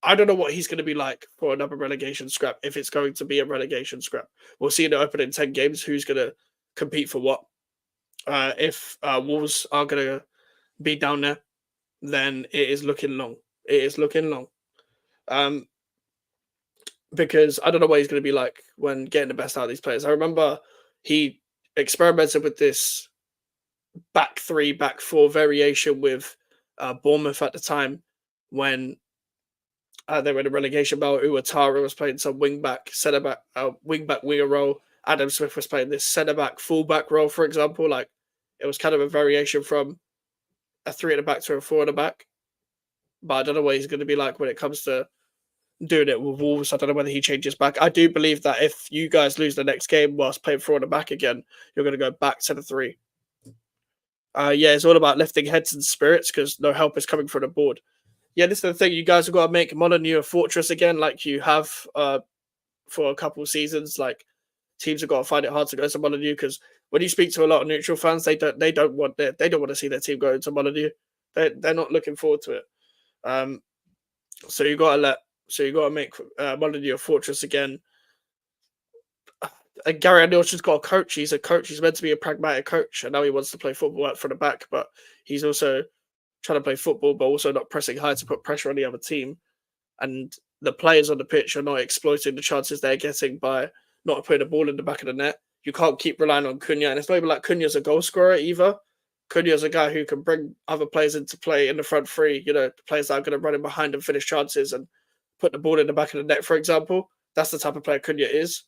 I don't know what he's going to be like for another relegation scrap, if it's going to be a relegation scrap. We'll see in the opening 10 games who's going to compete for what. If Wolves are going to be down there, then it is looking long. It is looking long. Because I don't know what he's going to be like when getting the best out of these players. I remember he experimented with this back three, back four variation with Bournemouth at the time when they were in a relegation battle. Uwatara was playing some wing-back, centre-back, wing-back winger role. Adam Smith was playing this centre-back, full-back role, for example. Like, it was kind of a variation from a three at the back to a four at the back. But I don't know what he's going to be like when it comes to doing it with Wolves. I don't know whether he changes back. I do believe that if you guys lose the next game whilst playing four at the back again, you're going to go back to the three. Yeah, it's all about lifting heads and spirits because no help is coming from the board. Yeah, this is the thing. You guys have got to make Molineux a fortress again, like you have for a couple of seasons. Like, teams have got to find it hard to go to Molineux because when you speak to a lot of neutral fans, they don't want to see their team go to Molineux. They're not looking forward to it. So you got to make Molineux a fortress again. And Gary O'Neill's just got a coach. He's a coach. He's meant to be a pragmatic coach, and now he wants to play football out from the back. But he's also trying to play football, but also not pressing high to put pressure on the other team. And the players on the pitch are not exploiting the chances they're getting by not putting the ball in the back of the net. You can't keep relying on Cunha, and it's not even like Cunha's a goal scorer either. Cunha's a guy who can bring other players into play in the front three. You know, players that are going to run in behind and finish chances and put the ball in the back of the net, for example. That's the type of player Cunha is.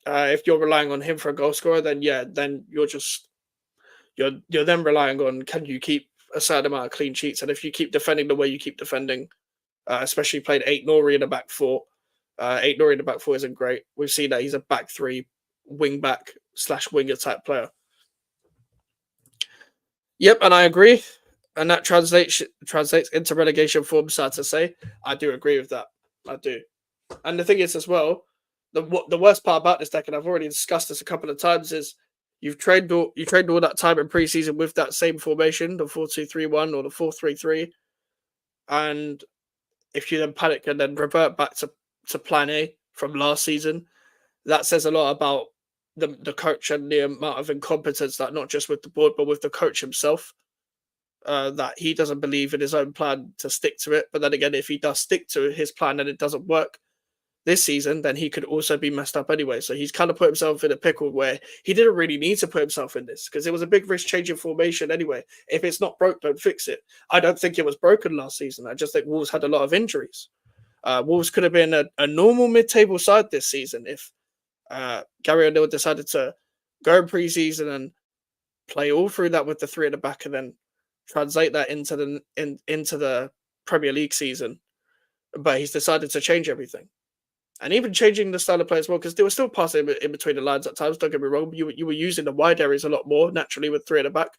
If you're relying on him for a goal scorer, then you're then relying on, can you keep a certain amount of clean sheets? And if you keep defending the way you keep defending, especially playing Aït-Nouri in the back four, Aït-Nouri in the back four isn't great. We've seen that he's a back three, wing back / winger type player. Yep, and I agree. And that translates into relegation form, sad to say. I do agree with that. I do. And the thing is as well, the worst part about this deck, and I've already discussed this a couple of times, is you've trained all that time in preseason with that same formation, the 4-2-3-1 or the 4-3-3, and if you then panic and then revert back to plan A from last season, that says a lot about the coach and the amount of incompetence that not just with the board but with the coach himself. That he doesn't believe in his own plan to stick to it. But then again, if he does stick to his plan and it doesn't work this season, then he could also be messed up anyway. So he's kind of put himself in a pickle where he didn't really need to put himself in this because it was a big risk change in formation anyway. If it's not broke, don't fix it. I don't think it was broken last season. I just think Wolves had a lot of injuries. Wolves could have been a normal mid-table side this season if Gary O'Neill decided to go in pre-season and play all through that with the three at the back, and then translate that into the Premier League season. But he's decided to change everything, and even changing the style of play as well, because they were still passing in between the lines at times. Don't get me wrong, you were using the wide areas a lot more naturally with three at the back,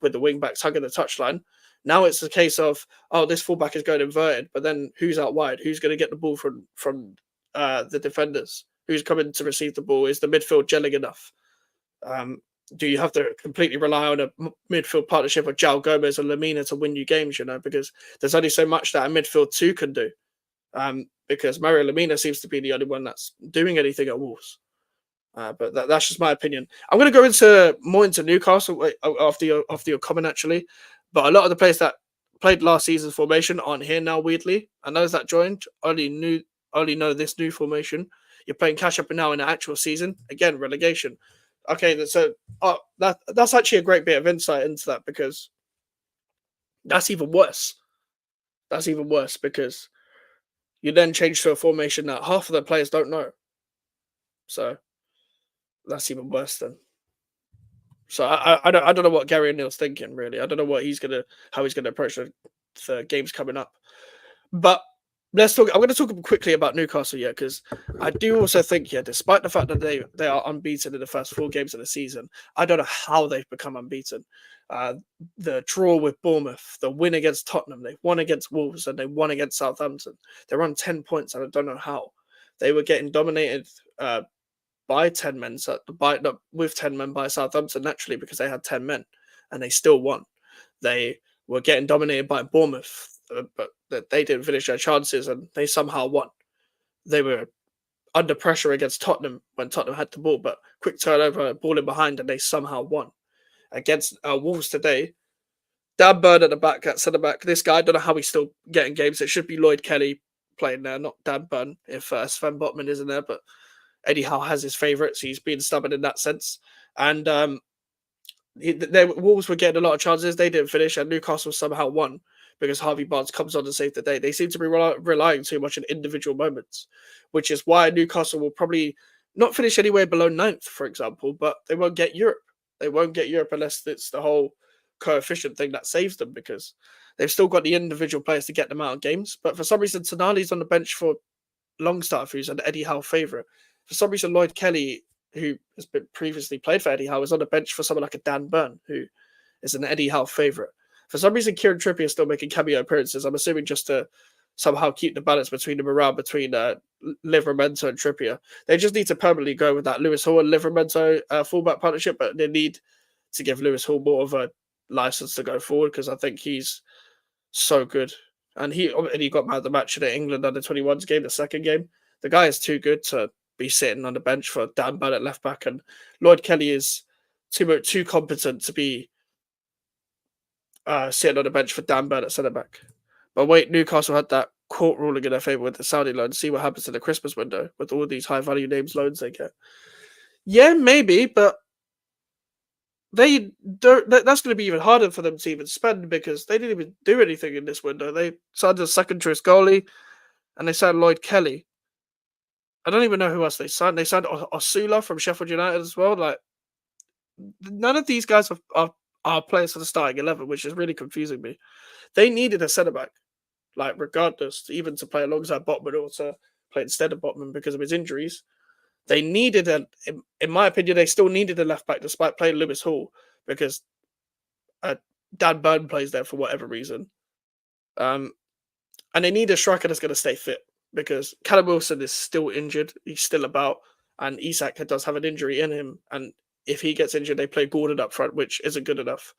with the wing backs hugging the touchline. Now it's a case of, oh, this fullback is going inverted, but then who's out wide? Who's going to get the ball from the defenders? Who's coming to receive the ball? Is the midfield gelling enough? Um, do you have to completely rely on a midfield partnership of João Gomez and Lamina to win you games? Because there's only so much that a midfield two can do. Because Mario Lamina seems to be the only one that's doing anything at Wolves. But that's just my opinion. I'm going to go into Newcastle after your comment, actually. But a lot of the players that played last season's formation aren't here now. Weirdly, and those that joined only know this new formation. You're playing cash up and now in the actual season again, relegation. Okay, so that's actually a great bit of insight into that, because that's even worse. That's even worse because you then change to a formation that half of the players don't know. So that's even worse then. So I don't know what Gary O'Neill's thinking, really. I don't know how he's gonna approach the games coming up. But let's talk. I'm going to talk quickly about Newcastle, because I do also think, despite the fact that they are unbeaten in the first 4 games of the season, I don't know how they've become unbeaten. The draw with Bournemouth, the win against Tottenham, they won against Wolves, and they won against Southampton. They're on 10 points, and I don't know how. They were getting dominated by 10 men, with 10 men by Southampton, naturally, because they had 10 men, and they still won. They were getting dominated by Bournemouth, but they didn't finish their chances, and they somehow won. They were under pressure against Tottenham when Tottenham had the ball, but quick turnover, ball in behind, and they somehow won. Against Wolves today, Dan Burn at the back, at centre back. This guy, I don't know how he's still getting games. It should be Lloyd Kelly playing there, not Dan Burn, if Sven Botman isn't there. But Eddie Howe has his favourites. He's been stubborn in that sense. And Wolves were getting a lot of chances. They didn't finish, and Newcastle somehow won because Harvey Barnes comes on to save the day. They seem to be relying too much on individual moments, which is why Newcastle will probably not finish anywhere below 9th, for example, but they won't get Europe. They won't get Europe unless it's the whole coefficient thing that saves them, because they've still got the individual players to get them out of games. But for some reason, Tonali's on the bench for Longstaff, who's an Eddie Howe favourite. For some reason, Lloyd Kelly, who has been previously played for Eddie Howe, is on the bench for someone like a Dan Burn, who is an Eddie Howe favourite. For some reason, Kieran Trippier is still making cameo appearances. I'm assuming just to somehow keep the balance between the morale between Livramento and Trippier. They just need to permanently go with that Lewis Hall and Livramento fullback partnership, but they need to give Lewis Hall more of a license to go forward, because I think he's so good. And he got man of the match in the England under-21s game, the second game. The guy is too good to be sitting on the bench for Dan Burn at left back, and Lloyd Kelly is too competent to be sitting on the bench for Dan Burn at centre back. But wait, Newcastle had that court ruling in their favour with the Saudi loan. See what happens in the Christmas window with all these high value names loans they get. Yeah, maybe, but they don't. That's going to be even harder for them to even spend, because they didn't even do anything in this window. They signed a second choice goalie, and they signed Lloyd Kelly. I don't even know who else they signed. They signed Osula from Sheffield United as well. Like, none of these guys are players for the starting 11, which is really confusing me. They needed a centre back, like, regardless, even to play alongside Botman or to play instead of Botman because of his injuries. They needed in my opinion, they still needed a left back despite playing Lewis Hall, because Dan Burn plays there for whatever reason. And they need a striker that's going to stay fit, because Callum Wilson is still injured. He's still about, and Isak does have an injury in him. And if he gets injured, they play Gordon up front, which isn't good enough.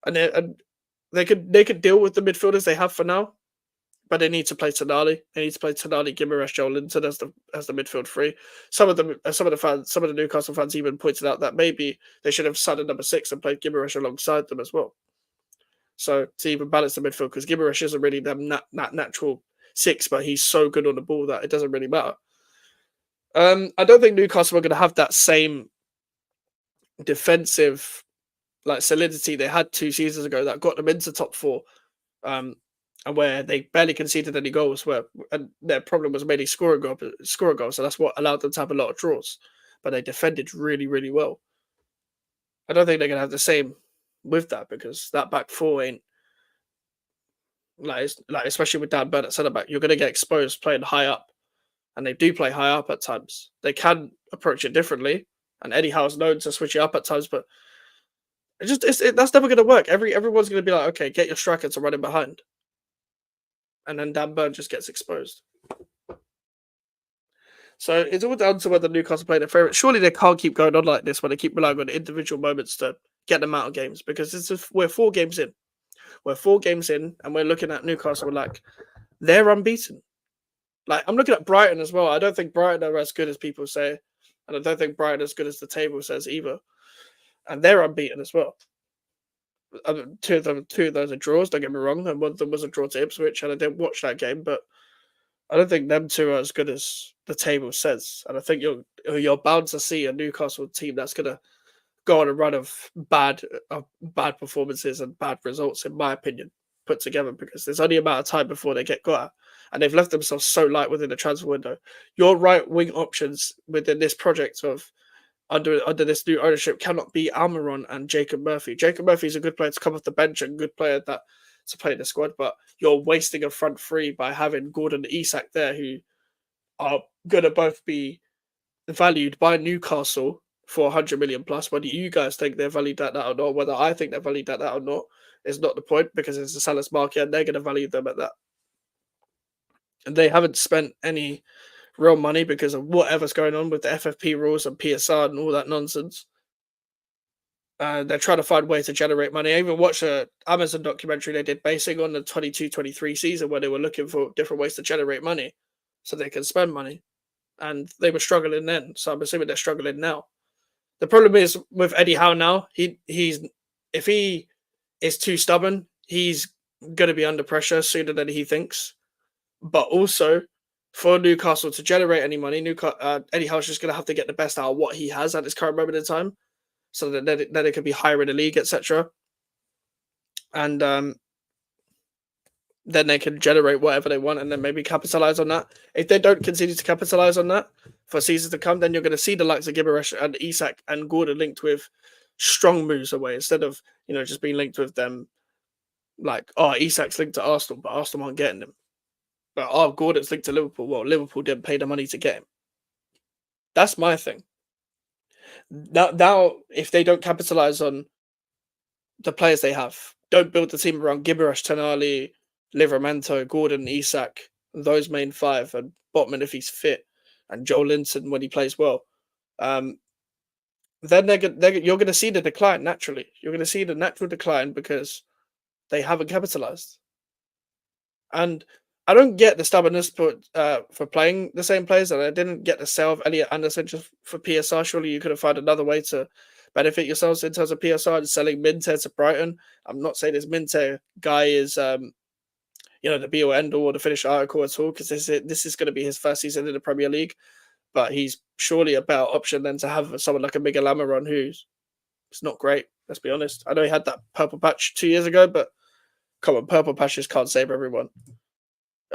And they could deal with the midfielders they have for now, but they need to play Tonali. They need to play Tonali, Guimaraes, Joelinton as the midfield three. Some of the Newcastle fans even pointed out that maybe they should have signed a number 6 and played Guimaraes alongside them as well. So to even balance the midfield, because Guimaraes isn't really that natural 6, but he's so good on the ball that it doesn't really matter. I don't think Newcastle are going to have that same defensive solidity they had 2 seasons ago that got them into top 4. And where they barely conceded any goals, and their problem was mainly score a goal, so that's what allowed them to have a lot of draws. but they defended really, really well. I don't think they're gonna have the same with that because that back four ain't like especially with Dan Burn at centre back, you're gonna get exposed playing high up, and they do play high up at times. They can approach it differently, and Eddie Howe's known to switch it up at times, but that's never gonna work. Everyone's gonna be like, okay, get your striker to run in behind, and then Dan Burn just gets exposed. So it's all down to whether Newcastle play their favourite. Surely they can't keep going on like this when they keep relying on individual moments to get them out of games because we're 4 games in. We're 4 games in, and we're looking at Newcastle like they're unbeaten. Like I'm looking at Brighton as well. I don't think Brighton are as good as people say, and I don't think Brighton as good as the table says either. And they're unbeaten as well. Two of those are draws. Don't get me wrong, and one of them was a draw to Ipswich, and I didn't watch that game, but I don't think them two are as good as the table says. And I think you're bound to see a Newcastle team that's gonna go on a run of bad performances and bad results, in my opinion, put together because there's only a matter of time before they get got at. And they've left themselves so light within the transfer window. Your right wing options within this project of under this new ownership cannot be Almiron and Jacob Murphy. Jacob Murphy is a good player to come off the bench and good player that to play in the squad, but you're wasting a front three by having Gordon and Isak there who are gonna both be valued by Newcastle for 100 million plus. Whether you guys think they're valued at that or not, whether I think they're valued at that or not, is not the point because it's a seller's market and they're going to value them at that. And they haven't spent any real money because of whatever's going on with the FFP rules and PSR and all that nonsense. They're trying to find ways to generate money. I even watched a Amazon documentary they did basing on the 22-23 season where they were looking for different ways to generate money so they can spend money. And they were struggling then. So I'm assuming they're struggling now. The problem is with Eddie Howe now, he's if he is too stubborn, he's gonna be under pressure sooner than he thinks. But also for Newcastle to generate any money, Eddie Howe's just gonna have to get the best out of what he has at this current moment in time. So that then it can be higher in the league, etc. And then they can generate whatever they want and then maybe capitalize on that. If they don't continue to capitalize on that for seasons to come, then you're going to see the likes of Gibberish and Isak and Gordon linked with strong moves away instead of, just being linked with them like, oh, Isak's linked to Arsenal, but Arsenal aren't getting him. But, oh, Gordon's linked to Liverpool. Well, Liverpool didn't pay the money to get him. That's my thing. Now if they don't capitalize on the players they have, don't build the team around Gibberish, Tonali, Livramento, Gordon, Isak, those main five, and Botman if he's fit, and Joe Linton when he plays well. Then you're going to see the decline naturally. You're going to see the natural decline because they haven't capitalized. And I don't get the stubbornness for playing the same players, and I didn't get the sale of Elliot Anderson just for PSR. Surely you could have found another way to benefit yourselves in terms of PSR and selling Minter to Brighton. I'm not saying this Minter guy is, the be or end all or the finished article at all, because this is going to be his first season in the Premier League. But he's surely a better option than to have someone like a Miguel Almiron who's it's not great. Let's be honest. I know he had that purple patch 2 years ago, but come on, purple patches can't save everyone.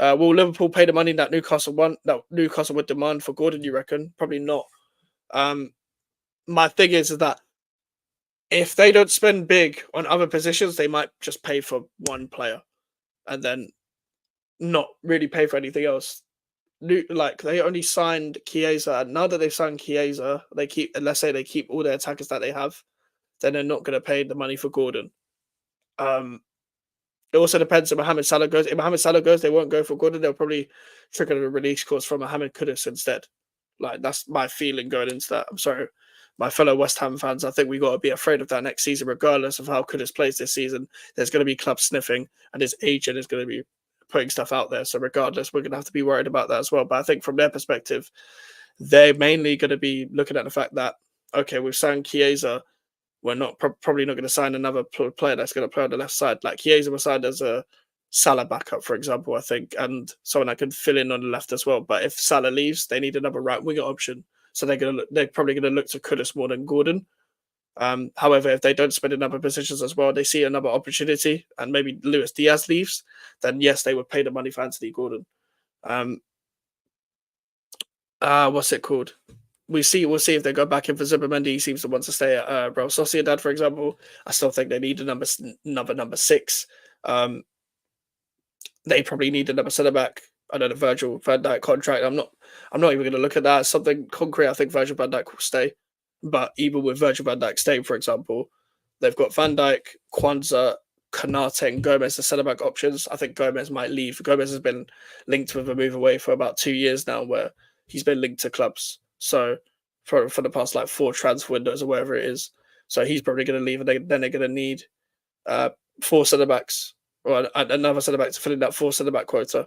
Will Liverpool pay the money that Newcastle would demand for Gordon, you reckon? Probably not. My thing is that if they don't spend big on other positions, they might just pay for one player and then not really pay for anything else. They only signed Chiesa, and now that they've signed Chiesa, let's say they keep all their attackers that they have, then they're not going to pay the money for Gordon. It also depends if Mohamed Salah goes. If Mohamed Salah goes, they won't go for Gordon. They'll probably trigger a release clause from Mohamed Kudus instead. That's my feeling going into that. I'm sorry, my fellow West Ham fans. I think we got to be afraid of that next season, regardless of how Kudus plays this season. There's going to be club sniffing, and his agent is going to be putting stuff out there. So regardless, we're going to have to be worried about that as well. But I think from their perspective, they're mainly going to be looking at the fact that, okay, we've signed Chiesa. We're not probably not going to sign another player that's going to play on the left side. Like Chiesa was signed as a Salah backup, for example, I think, and someone that can fill in on the left as well. But if Salah leaves, they need another right winger option. So they're probably going to look to Kudus more than Gordon. However, if they don't spend in other positions as well, they see another opportunity, and maybe Luis Diaz leaves, then yes, they would pay the money for Anthony Gordon. What's it called? we'll see if they go back in for Zubimendi. He seems to want to stay at Real Sociedad, for example. I still think they need another number six. They probably need another centre back. I know the Virgil van Dijk contract. I'm not even going to look at that as something concrete. I think Virgil van Dijk will stay, but even with Virgil van Dijk staying, for example, they've got Van Dijk, Kwanzaa, Kanate, and Gomez as centre back options. I think Gomez might leave. Gomez has been linked with a move away for about 2 years now, where he's been linked to clubs. So for the past like 4 transfer windows or whatever it is, so he's probably going to leave, and then they're going to need 4 centre backs or another centre back to fill in that 4 centre back quota.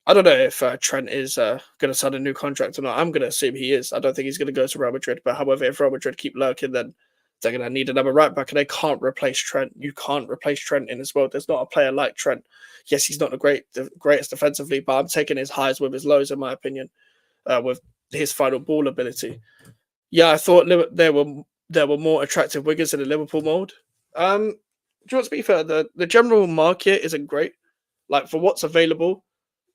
I don't know if Trent is going to sign a new contract or not. I'm going to assume he is. I don't think he's going to go to Real Madrid. But however, if Real Madrid keep lurking, then they're going to need another right back, and they can't replace Trent. You can't replace Trent in this world. There's not a player like Trent. Yes, he's not the greatest defensively, but I'm taking his highs with his lows, in my opinion, with his final ball ability. Yeah, I thought there were more attractive wingers in the Liverpool mould. Do you want to be fair? The general market isn't great. Like, for what's available,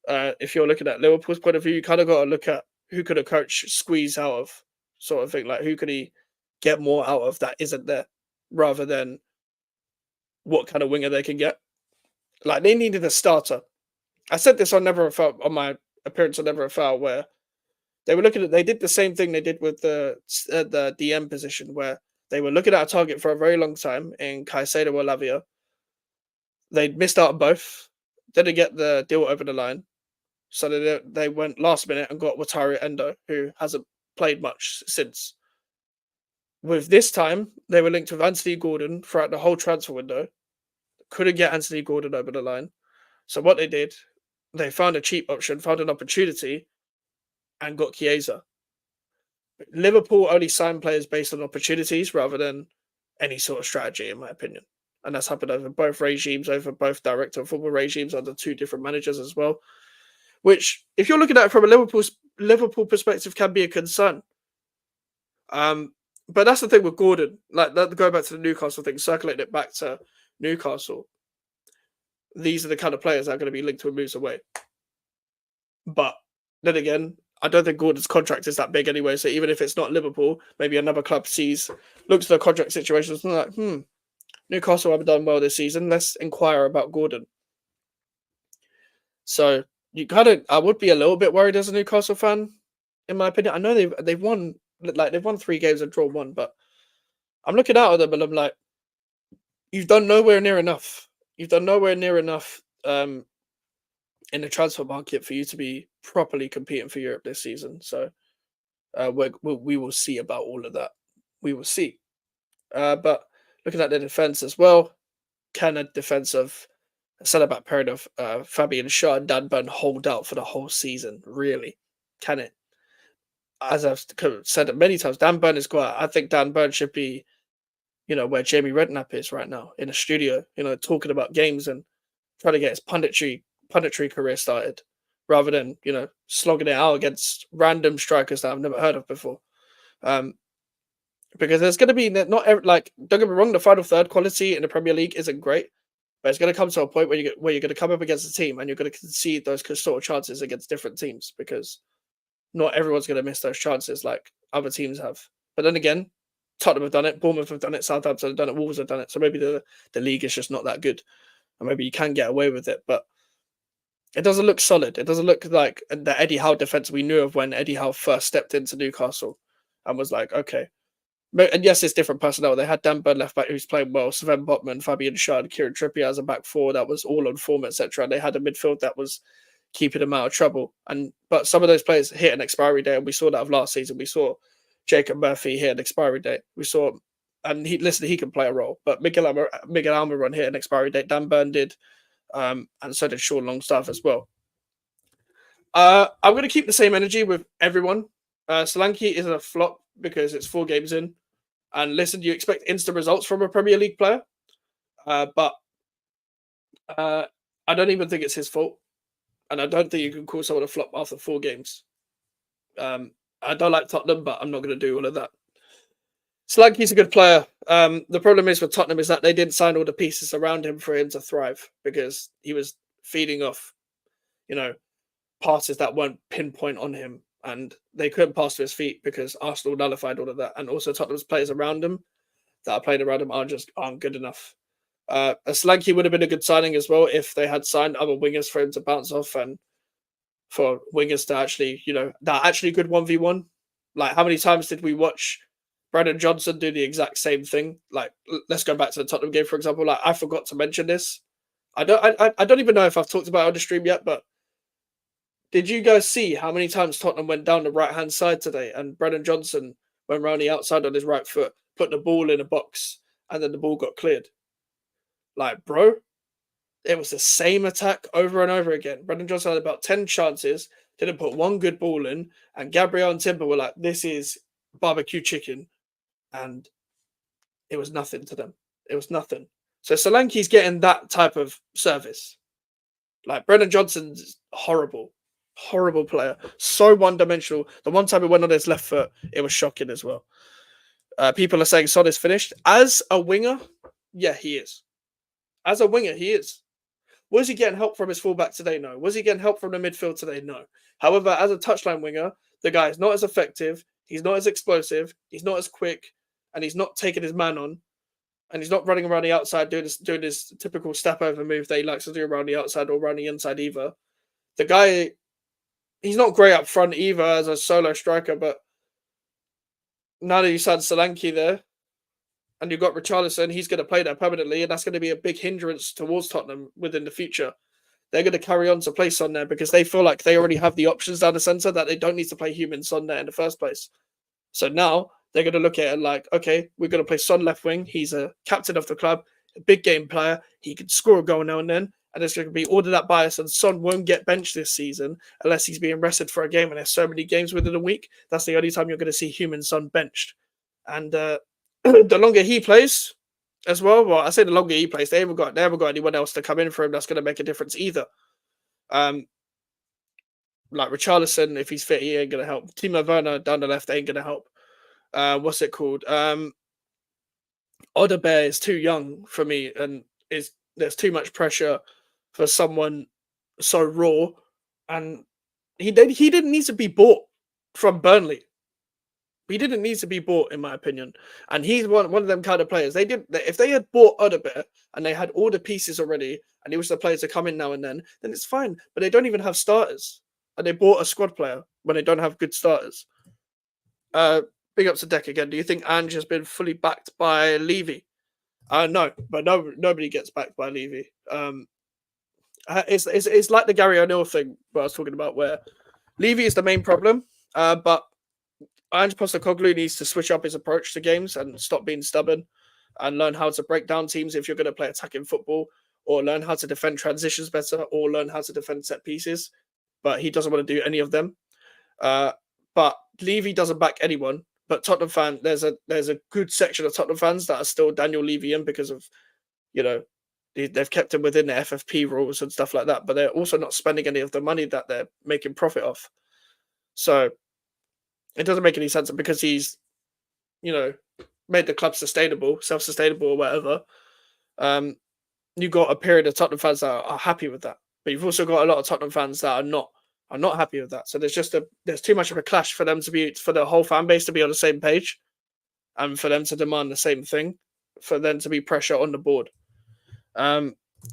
if you're looking at Liverpool's point of view, you kind of got to look at who could a coach squeeze out of, sort of thing. Like, who could he get more out of that isn't there, rather than what kind of winger they can get. Like, they needed a starter. I said this on my appearance on Never a Foul, where they were looking at, they did the same thing they did with the DM position, where they were looking at a target for a very long time in Caicedo or Lavia. They missed out on both. Didn't get the deal over the line. So they went last minute and got Wataru Endo, who hasn't played much since. With this time, they were linked with Anthony Gordon throughout the whole transfer window. Couldn't get Anthony Gordon over the line. So what they did, they found a cheap option, found an opportunity, and got Chiesa. Liverpool only sign players based on opportunities rather than any sort of strategy, in my opinion. And that's happened over both regimes, over both director of football regimes, under 2 different managers as well. Which, if you're looking at it from a Liverpool perspective, can be a concern. But that's the thing with Gordon. Like, going back to the Newcastle thing, circulating it back to Newcastle. These are the kind of players that are going to be linked with moves away. But then again, I don't think Gordon's contract is that big anyway. So even if it's not Liverpool, maybe another club looks at the contract situation and like, Newcastle haven't done well this season. Let's inquire about Gordon. So I would be a little bit worried as a Newcastle fan, in my opinion. I know they've won 3 games and drawn 1, but I'm looking out at them and I'm like, you've done nowhere near enough. You've done nowhere near enough in the transfer market for you to be properly competing for Europe this season. So we will see about all of that. We will see. But looking at the defence as well, can a defensive centre-back pairing of Fabian Schär and Dan Burn hold out for the whole season? Really? Can it? As I've said many times, Dan Burn is quite. I think Dan Burn should be, where Jamie Redknapp is right now, in a studio, talking about games and trying to get his punditry career started, rather than, slogging it out against random strikers that I've never heard of before. Because there's going to be don't get me wrong, the final third quality in the Premier League isn't great, but it's going to come to a point where you're going to come up against a team and you're going to concede those sort of chances against different teams, because not everyone's going to miss those chances like other teams have. But then again, Tottenham have done it, Bournemouth have done it, Southampton have done it, Wolves have done it. So maybe the league is just not that good, and maybe you can get away with it. But it doesn't look solid. It doesn't look like the Eddie Howe defense we knew of when Eddie Howe first stepped into Newcastle and was like, okay. And yes, it's different personnel. They had Dan Burn left back who's playing well, Sven Botman, Fabian Schär, Kieran Trippier as a back four that was all on form, etc. And they had a midfield that was keeping them out of trouble. But some of those players hit an expiry date, and we saw that of last season. We saw Jacob Murphy hit an expiry date. We saw, and he can play a role. But Miguel Almiron hit an expiry date. Dan Burn did, and so did Sean Longstaff as well. I'm going to keep the same energy with everyone. Solanke is a flop because it's 4 games in. And listen, you expect instant results from a Premier League player, but I don't even think it's his fault. And I don't think you can call someone a flop after 4 games. I don't like Tottenham, but I'm not going to do all of that. Solanke's a good player. The problem is with Tottenham is that they didn't sign all the pieces around him for him to thrive, because he was feeding off, passes that weren't pinpoint on him. and they couldn't pass to his feet because Arsenal nullified all of that, and also Tottenham's players around him that are playing around him aren't good enough. Solanke would have been a good signing as well if they had signed other wingers for him to bounce off and for wingers to actually, that actually good 1v1. Like, how many times did we watch Brandon Johnson do the exact same thing? Like, let's go back to the Tottenham game, for example. Like, I forgot to mention this. I don't even know if I've talked about it on the stream yet, but did you guys see how many times Tottenham went down the right-hand side today and Brennan Johnson went round the outside on his right foot, put the ball in a box, and then the ball got cleared? Like, bro, it was the same attack over and over again. Brennan Johnson had about 10 chances, didn't put one good ball in, and Gabriel and Timber were like, this is barbecue chicken. And it was nothing to them. It was nothing. So Solanke's getting that type of service. Like, Brennan Johnson's horrible. Horrible player. So one-dimensional. The one time he went on his left foot, it was shocking as well. People are saying Son is finished. As a winger, yeah, he is. As a winger, he is. Was he getting help from his fullback today? No. Was he getting help from the midfield today? No. However, as a touchline winger, the guy is not as effective. He's not as explosive. He's not as quick. And he's not taking his man on. And he's not running around the outside doing his typical step over move that he likes to do around the outside or around the inside either. The guy, he's not great up front either as a solo striker, but now that you signed Solanke there, and you've got Richarlison, he's going to play there permanently, and that's going to be a big hindrance towards Tottenham within the future. They're going to carry on to play Son there because they feel like they already have the options down the centre that they don't need to play human Son there in the first place. So now they're going to look at it like, okay, we're going to play Son left wing. He's a captain of the club, a big game player. He can score a goal now and then. And there's going to be all of that bias, and Son won't get benched this season unless he's being rested for a game. And there's so many games within a week. That's the only time you're going to see human Son benched. And the longer he plays as well, I say the longer he plays, they haven't got anyone else to come in for him that's going to make a difference either. Like Richarlison, if he's fit, he ain't going to help. Timo Werner down the left ain't going to help. What's it called? Odebear is too young for me, and there's too much pressure for someone so raw, and he didn't need to be bought from Burnley. He didn't need to be bought, in my opinion. And he's one of them kind of players. If they had bought Odebear and they had all the pieces already, and he was the player to come in now and then it's fine. But they don't even have starters, and they bought a squad player when they don't have good starters. Big ups to Deck again. Do you think Ange has been fully backed by Levy? No, but nobody gets backed by Levy. It's like the Gary O'Neill thing where I was talking about, where Levy is the main problem, but Ange Postecoglou needs to switch up his approach to games and stop being stubborn and learn how to break down teams if you're going to play attacking football, or learn how to defend transitions better, or learn how to defend set pieces. But he doesn't want to do any of them. But Levy doesn't back anyone. But Tottenham fan, there's a good section of Tottenham fans that are still Daniel Levy in because of, they've kept him within the FFP rules and stuff like that. But they're also not spending any of the money that they're making profit off. So it doesn't make any sense because he's, made the club sustainable, self-sustainable or whatever. You've got a period of Tottenham fans that are happy with that. But you've also got a lot of Tottenham fans that are not happy with that. So there's too much of a clash for the whole fan base to be on the same page, and for them to demand the same thing, for them to be pressure on the board.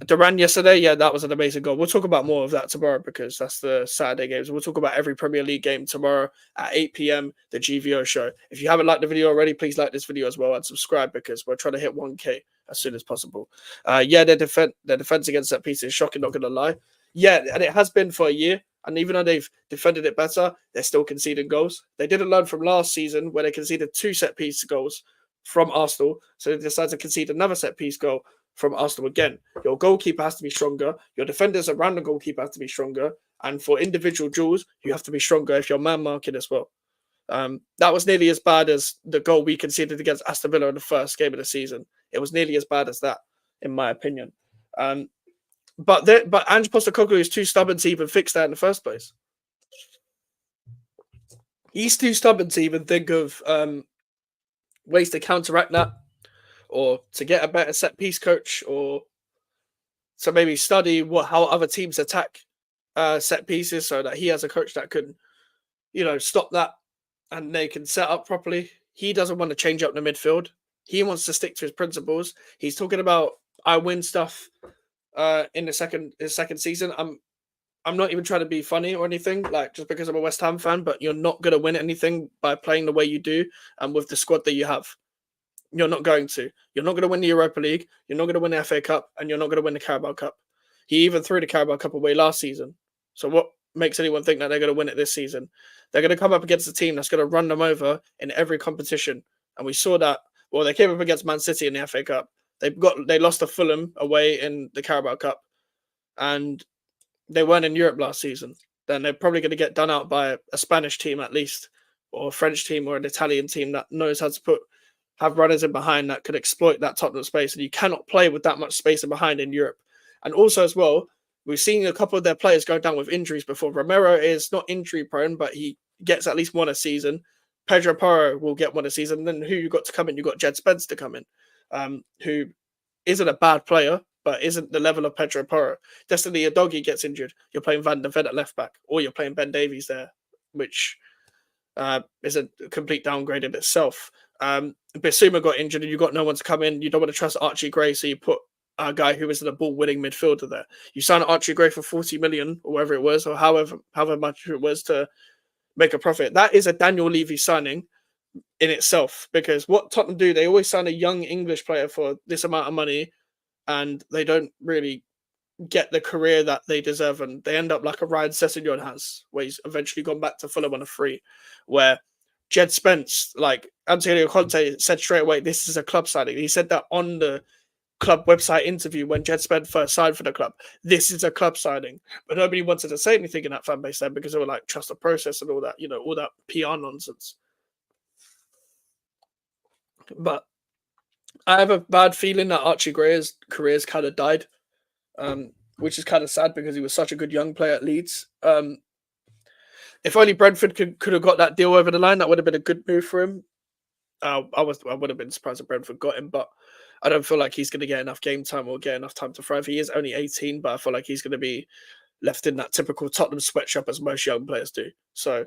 Duran yesterday, yeah, that was an amazing goal. We'll talk about more of that tomorrow because that's the Saturday games. We'll talk about every Premier League game tomorrow at 8 p.m, the GVO show. If you haven't liked the video already, please like this video as well and subscribe because we're trying to hit 1K as soon as possible. Their defense against set piece is shocking, not going to lie. Yeah, and it has been for a year. And even though they've defended it better, they're still conceding goals. They didn't learn from last season where they conceded 2 set-piece goals from Arsenal. So they decided to concede another set-piece goal from Arsenal again. Your goalkeeper has to be stronger. Your defenders around the goalkeeper have to be stronger. And for individual duels, you have to be stronger if you're man-marking as well. That was nearly as bad as the goal we conceded against Aston Villa in the first game of the season. It was nearly as bad as that, in my opinion. But Ange Postecoglou is too stubborn to even fix that in the first place. He's too stubborn to even think of ways to counteract that, or to get a better set piece coach, or to maybe study how other teams attack set pieces, so that he has a coach that can stop that and they can set up properly. He doesn't want to change up the midfield. He wants to stick to his principles. He's talking about I win stuff in his second season. I'm not even trying to be funny or anything, like just because I'm a West Ham fan, but you're not gonna win anything by playing the way you do and with the squad that you have. You're not going to. You're not going to win the Europa League. You're not going to win the FA Cup, and you're not going to win the Carabao Cup. He even threw the Carabao Cup away last season. So what makes anyone think that they're going to win it this season? They're going to come up against a team that's going to run them over in every competition, and we saw that. Well, they came up against Man City in the FA Cup. They lost to Fulham away in the Carabao Cup, and they weren't in Europe last season. Then they're probably going to get done out by a Spanish team at least, or a French team, or an Italian team that knows how to have runners in behind that could exploit that Tottenham space, and you cannot play with that much space in behind in Europe. And also as well, we've seen a couple of their players go down with injuries before. Romero is not injury prone, but he gets at least one a season. Pedro Porro will get one a season. And then who you got to come in? You got Jed Spence to come in, who isn't a bad player, but isn't the level of Pedro Porro. Destiny Udogie gets injured. You're playing Van der Ven at left back, or you're playing Ben Davies there, which is a complete downgrade in itself. Bissouma got injured and you got no one to come in. You don't want to trust Archie Gray, so you put a guy who isn't a ball-winning midfielder there. You sign Archie Gray for 40 million or whatever it was, or however much it was to make a profit. That is a Daniel Levy signing in itself, because what Tottenham do, they always sign a young English player for this amount of money and they don't really get the career that they deserve, and they end up like a Ryan Sessegnon has, where he's eventually gone back to Fulham on a free, where Jed Spence, like Antonio Conte said straight away, this is a club signing. He said that on the club website interview when Jed Spence first signed for the club. This is a club signing. But nobody wanted to say anything in that fan base then, because they were like, trust the process and all that, all that PR nonsense. But I have a bad feeling that Archie Gray's career's kind of died, which is kind of sad because he was such a good young player at Leeds. If only Brentford could have got that deal over the line, that would have been a good move for him. I would have been surprised if Brentford got him, but I don't feel like he's going to get enough game time or get enough time to thrive. He is only 18, but I feel like he's going to be left in that typical Tottenham sweatshop as most young players do. So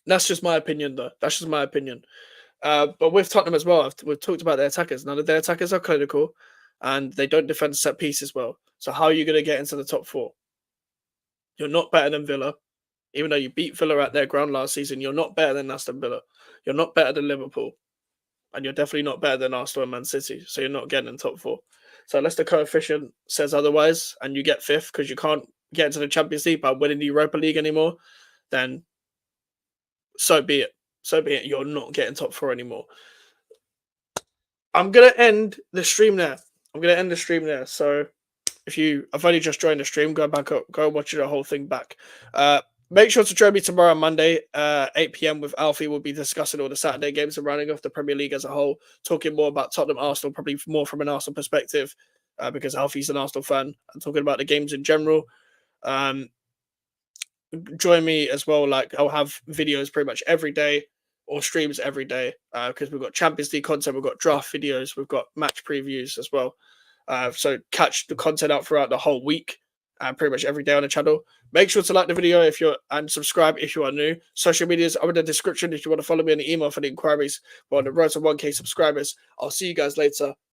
that's just my opinion, though. That's just my opinion. But with Tottenham as well, we've talked about their attackers. None of their attackers are clinical, and they don't defend set pieces well. So how are you going to get into the top four? You're not better than Villa. Even though you beat Villa at their ground last season, you're not better than Aston Villa. You're not better than Liverpool. And you're definitely not better than Arsenal and Man City. So you're not getting in top four. So unless the coefficient says otherwise and you get fifth because you can't get into the Champions League by winning the Europa League anymore, then so be it. So be it. You're not getting top four anymore. I'm going to end the stream there. So if you have only just joined the stream, go back up, go watch the whole thing back. Make sure to join me tomorrow on Monday, 8 p.m. with Alfie. We'll be discussing all the Saturday games and rounding off the Premier League as a whole, talking more about Tottenham, Arsenal, probably more from an Arsenal perspective, because Alfie's an Arsenal fan, and talking about the games in general. Join me as well. Like, I'll have videos pretty much every day or streams every day, because we've got Champions League content, we've got draft videos, we've got match previews as well. So catch the content out throughout the whole week, pretty much every day on the channel. Make sure to like the video and subscribe if you are new. Social medias are in the description if you want to follow me on the email for the inquiries. We're on the road to 1K subscribers. I'll see you guys later.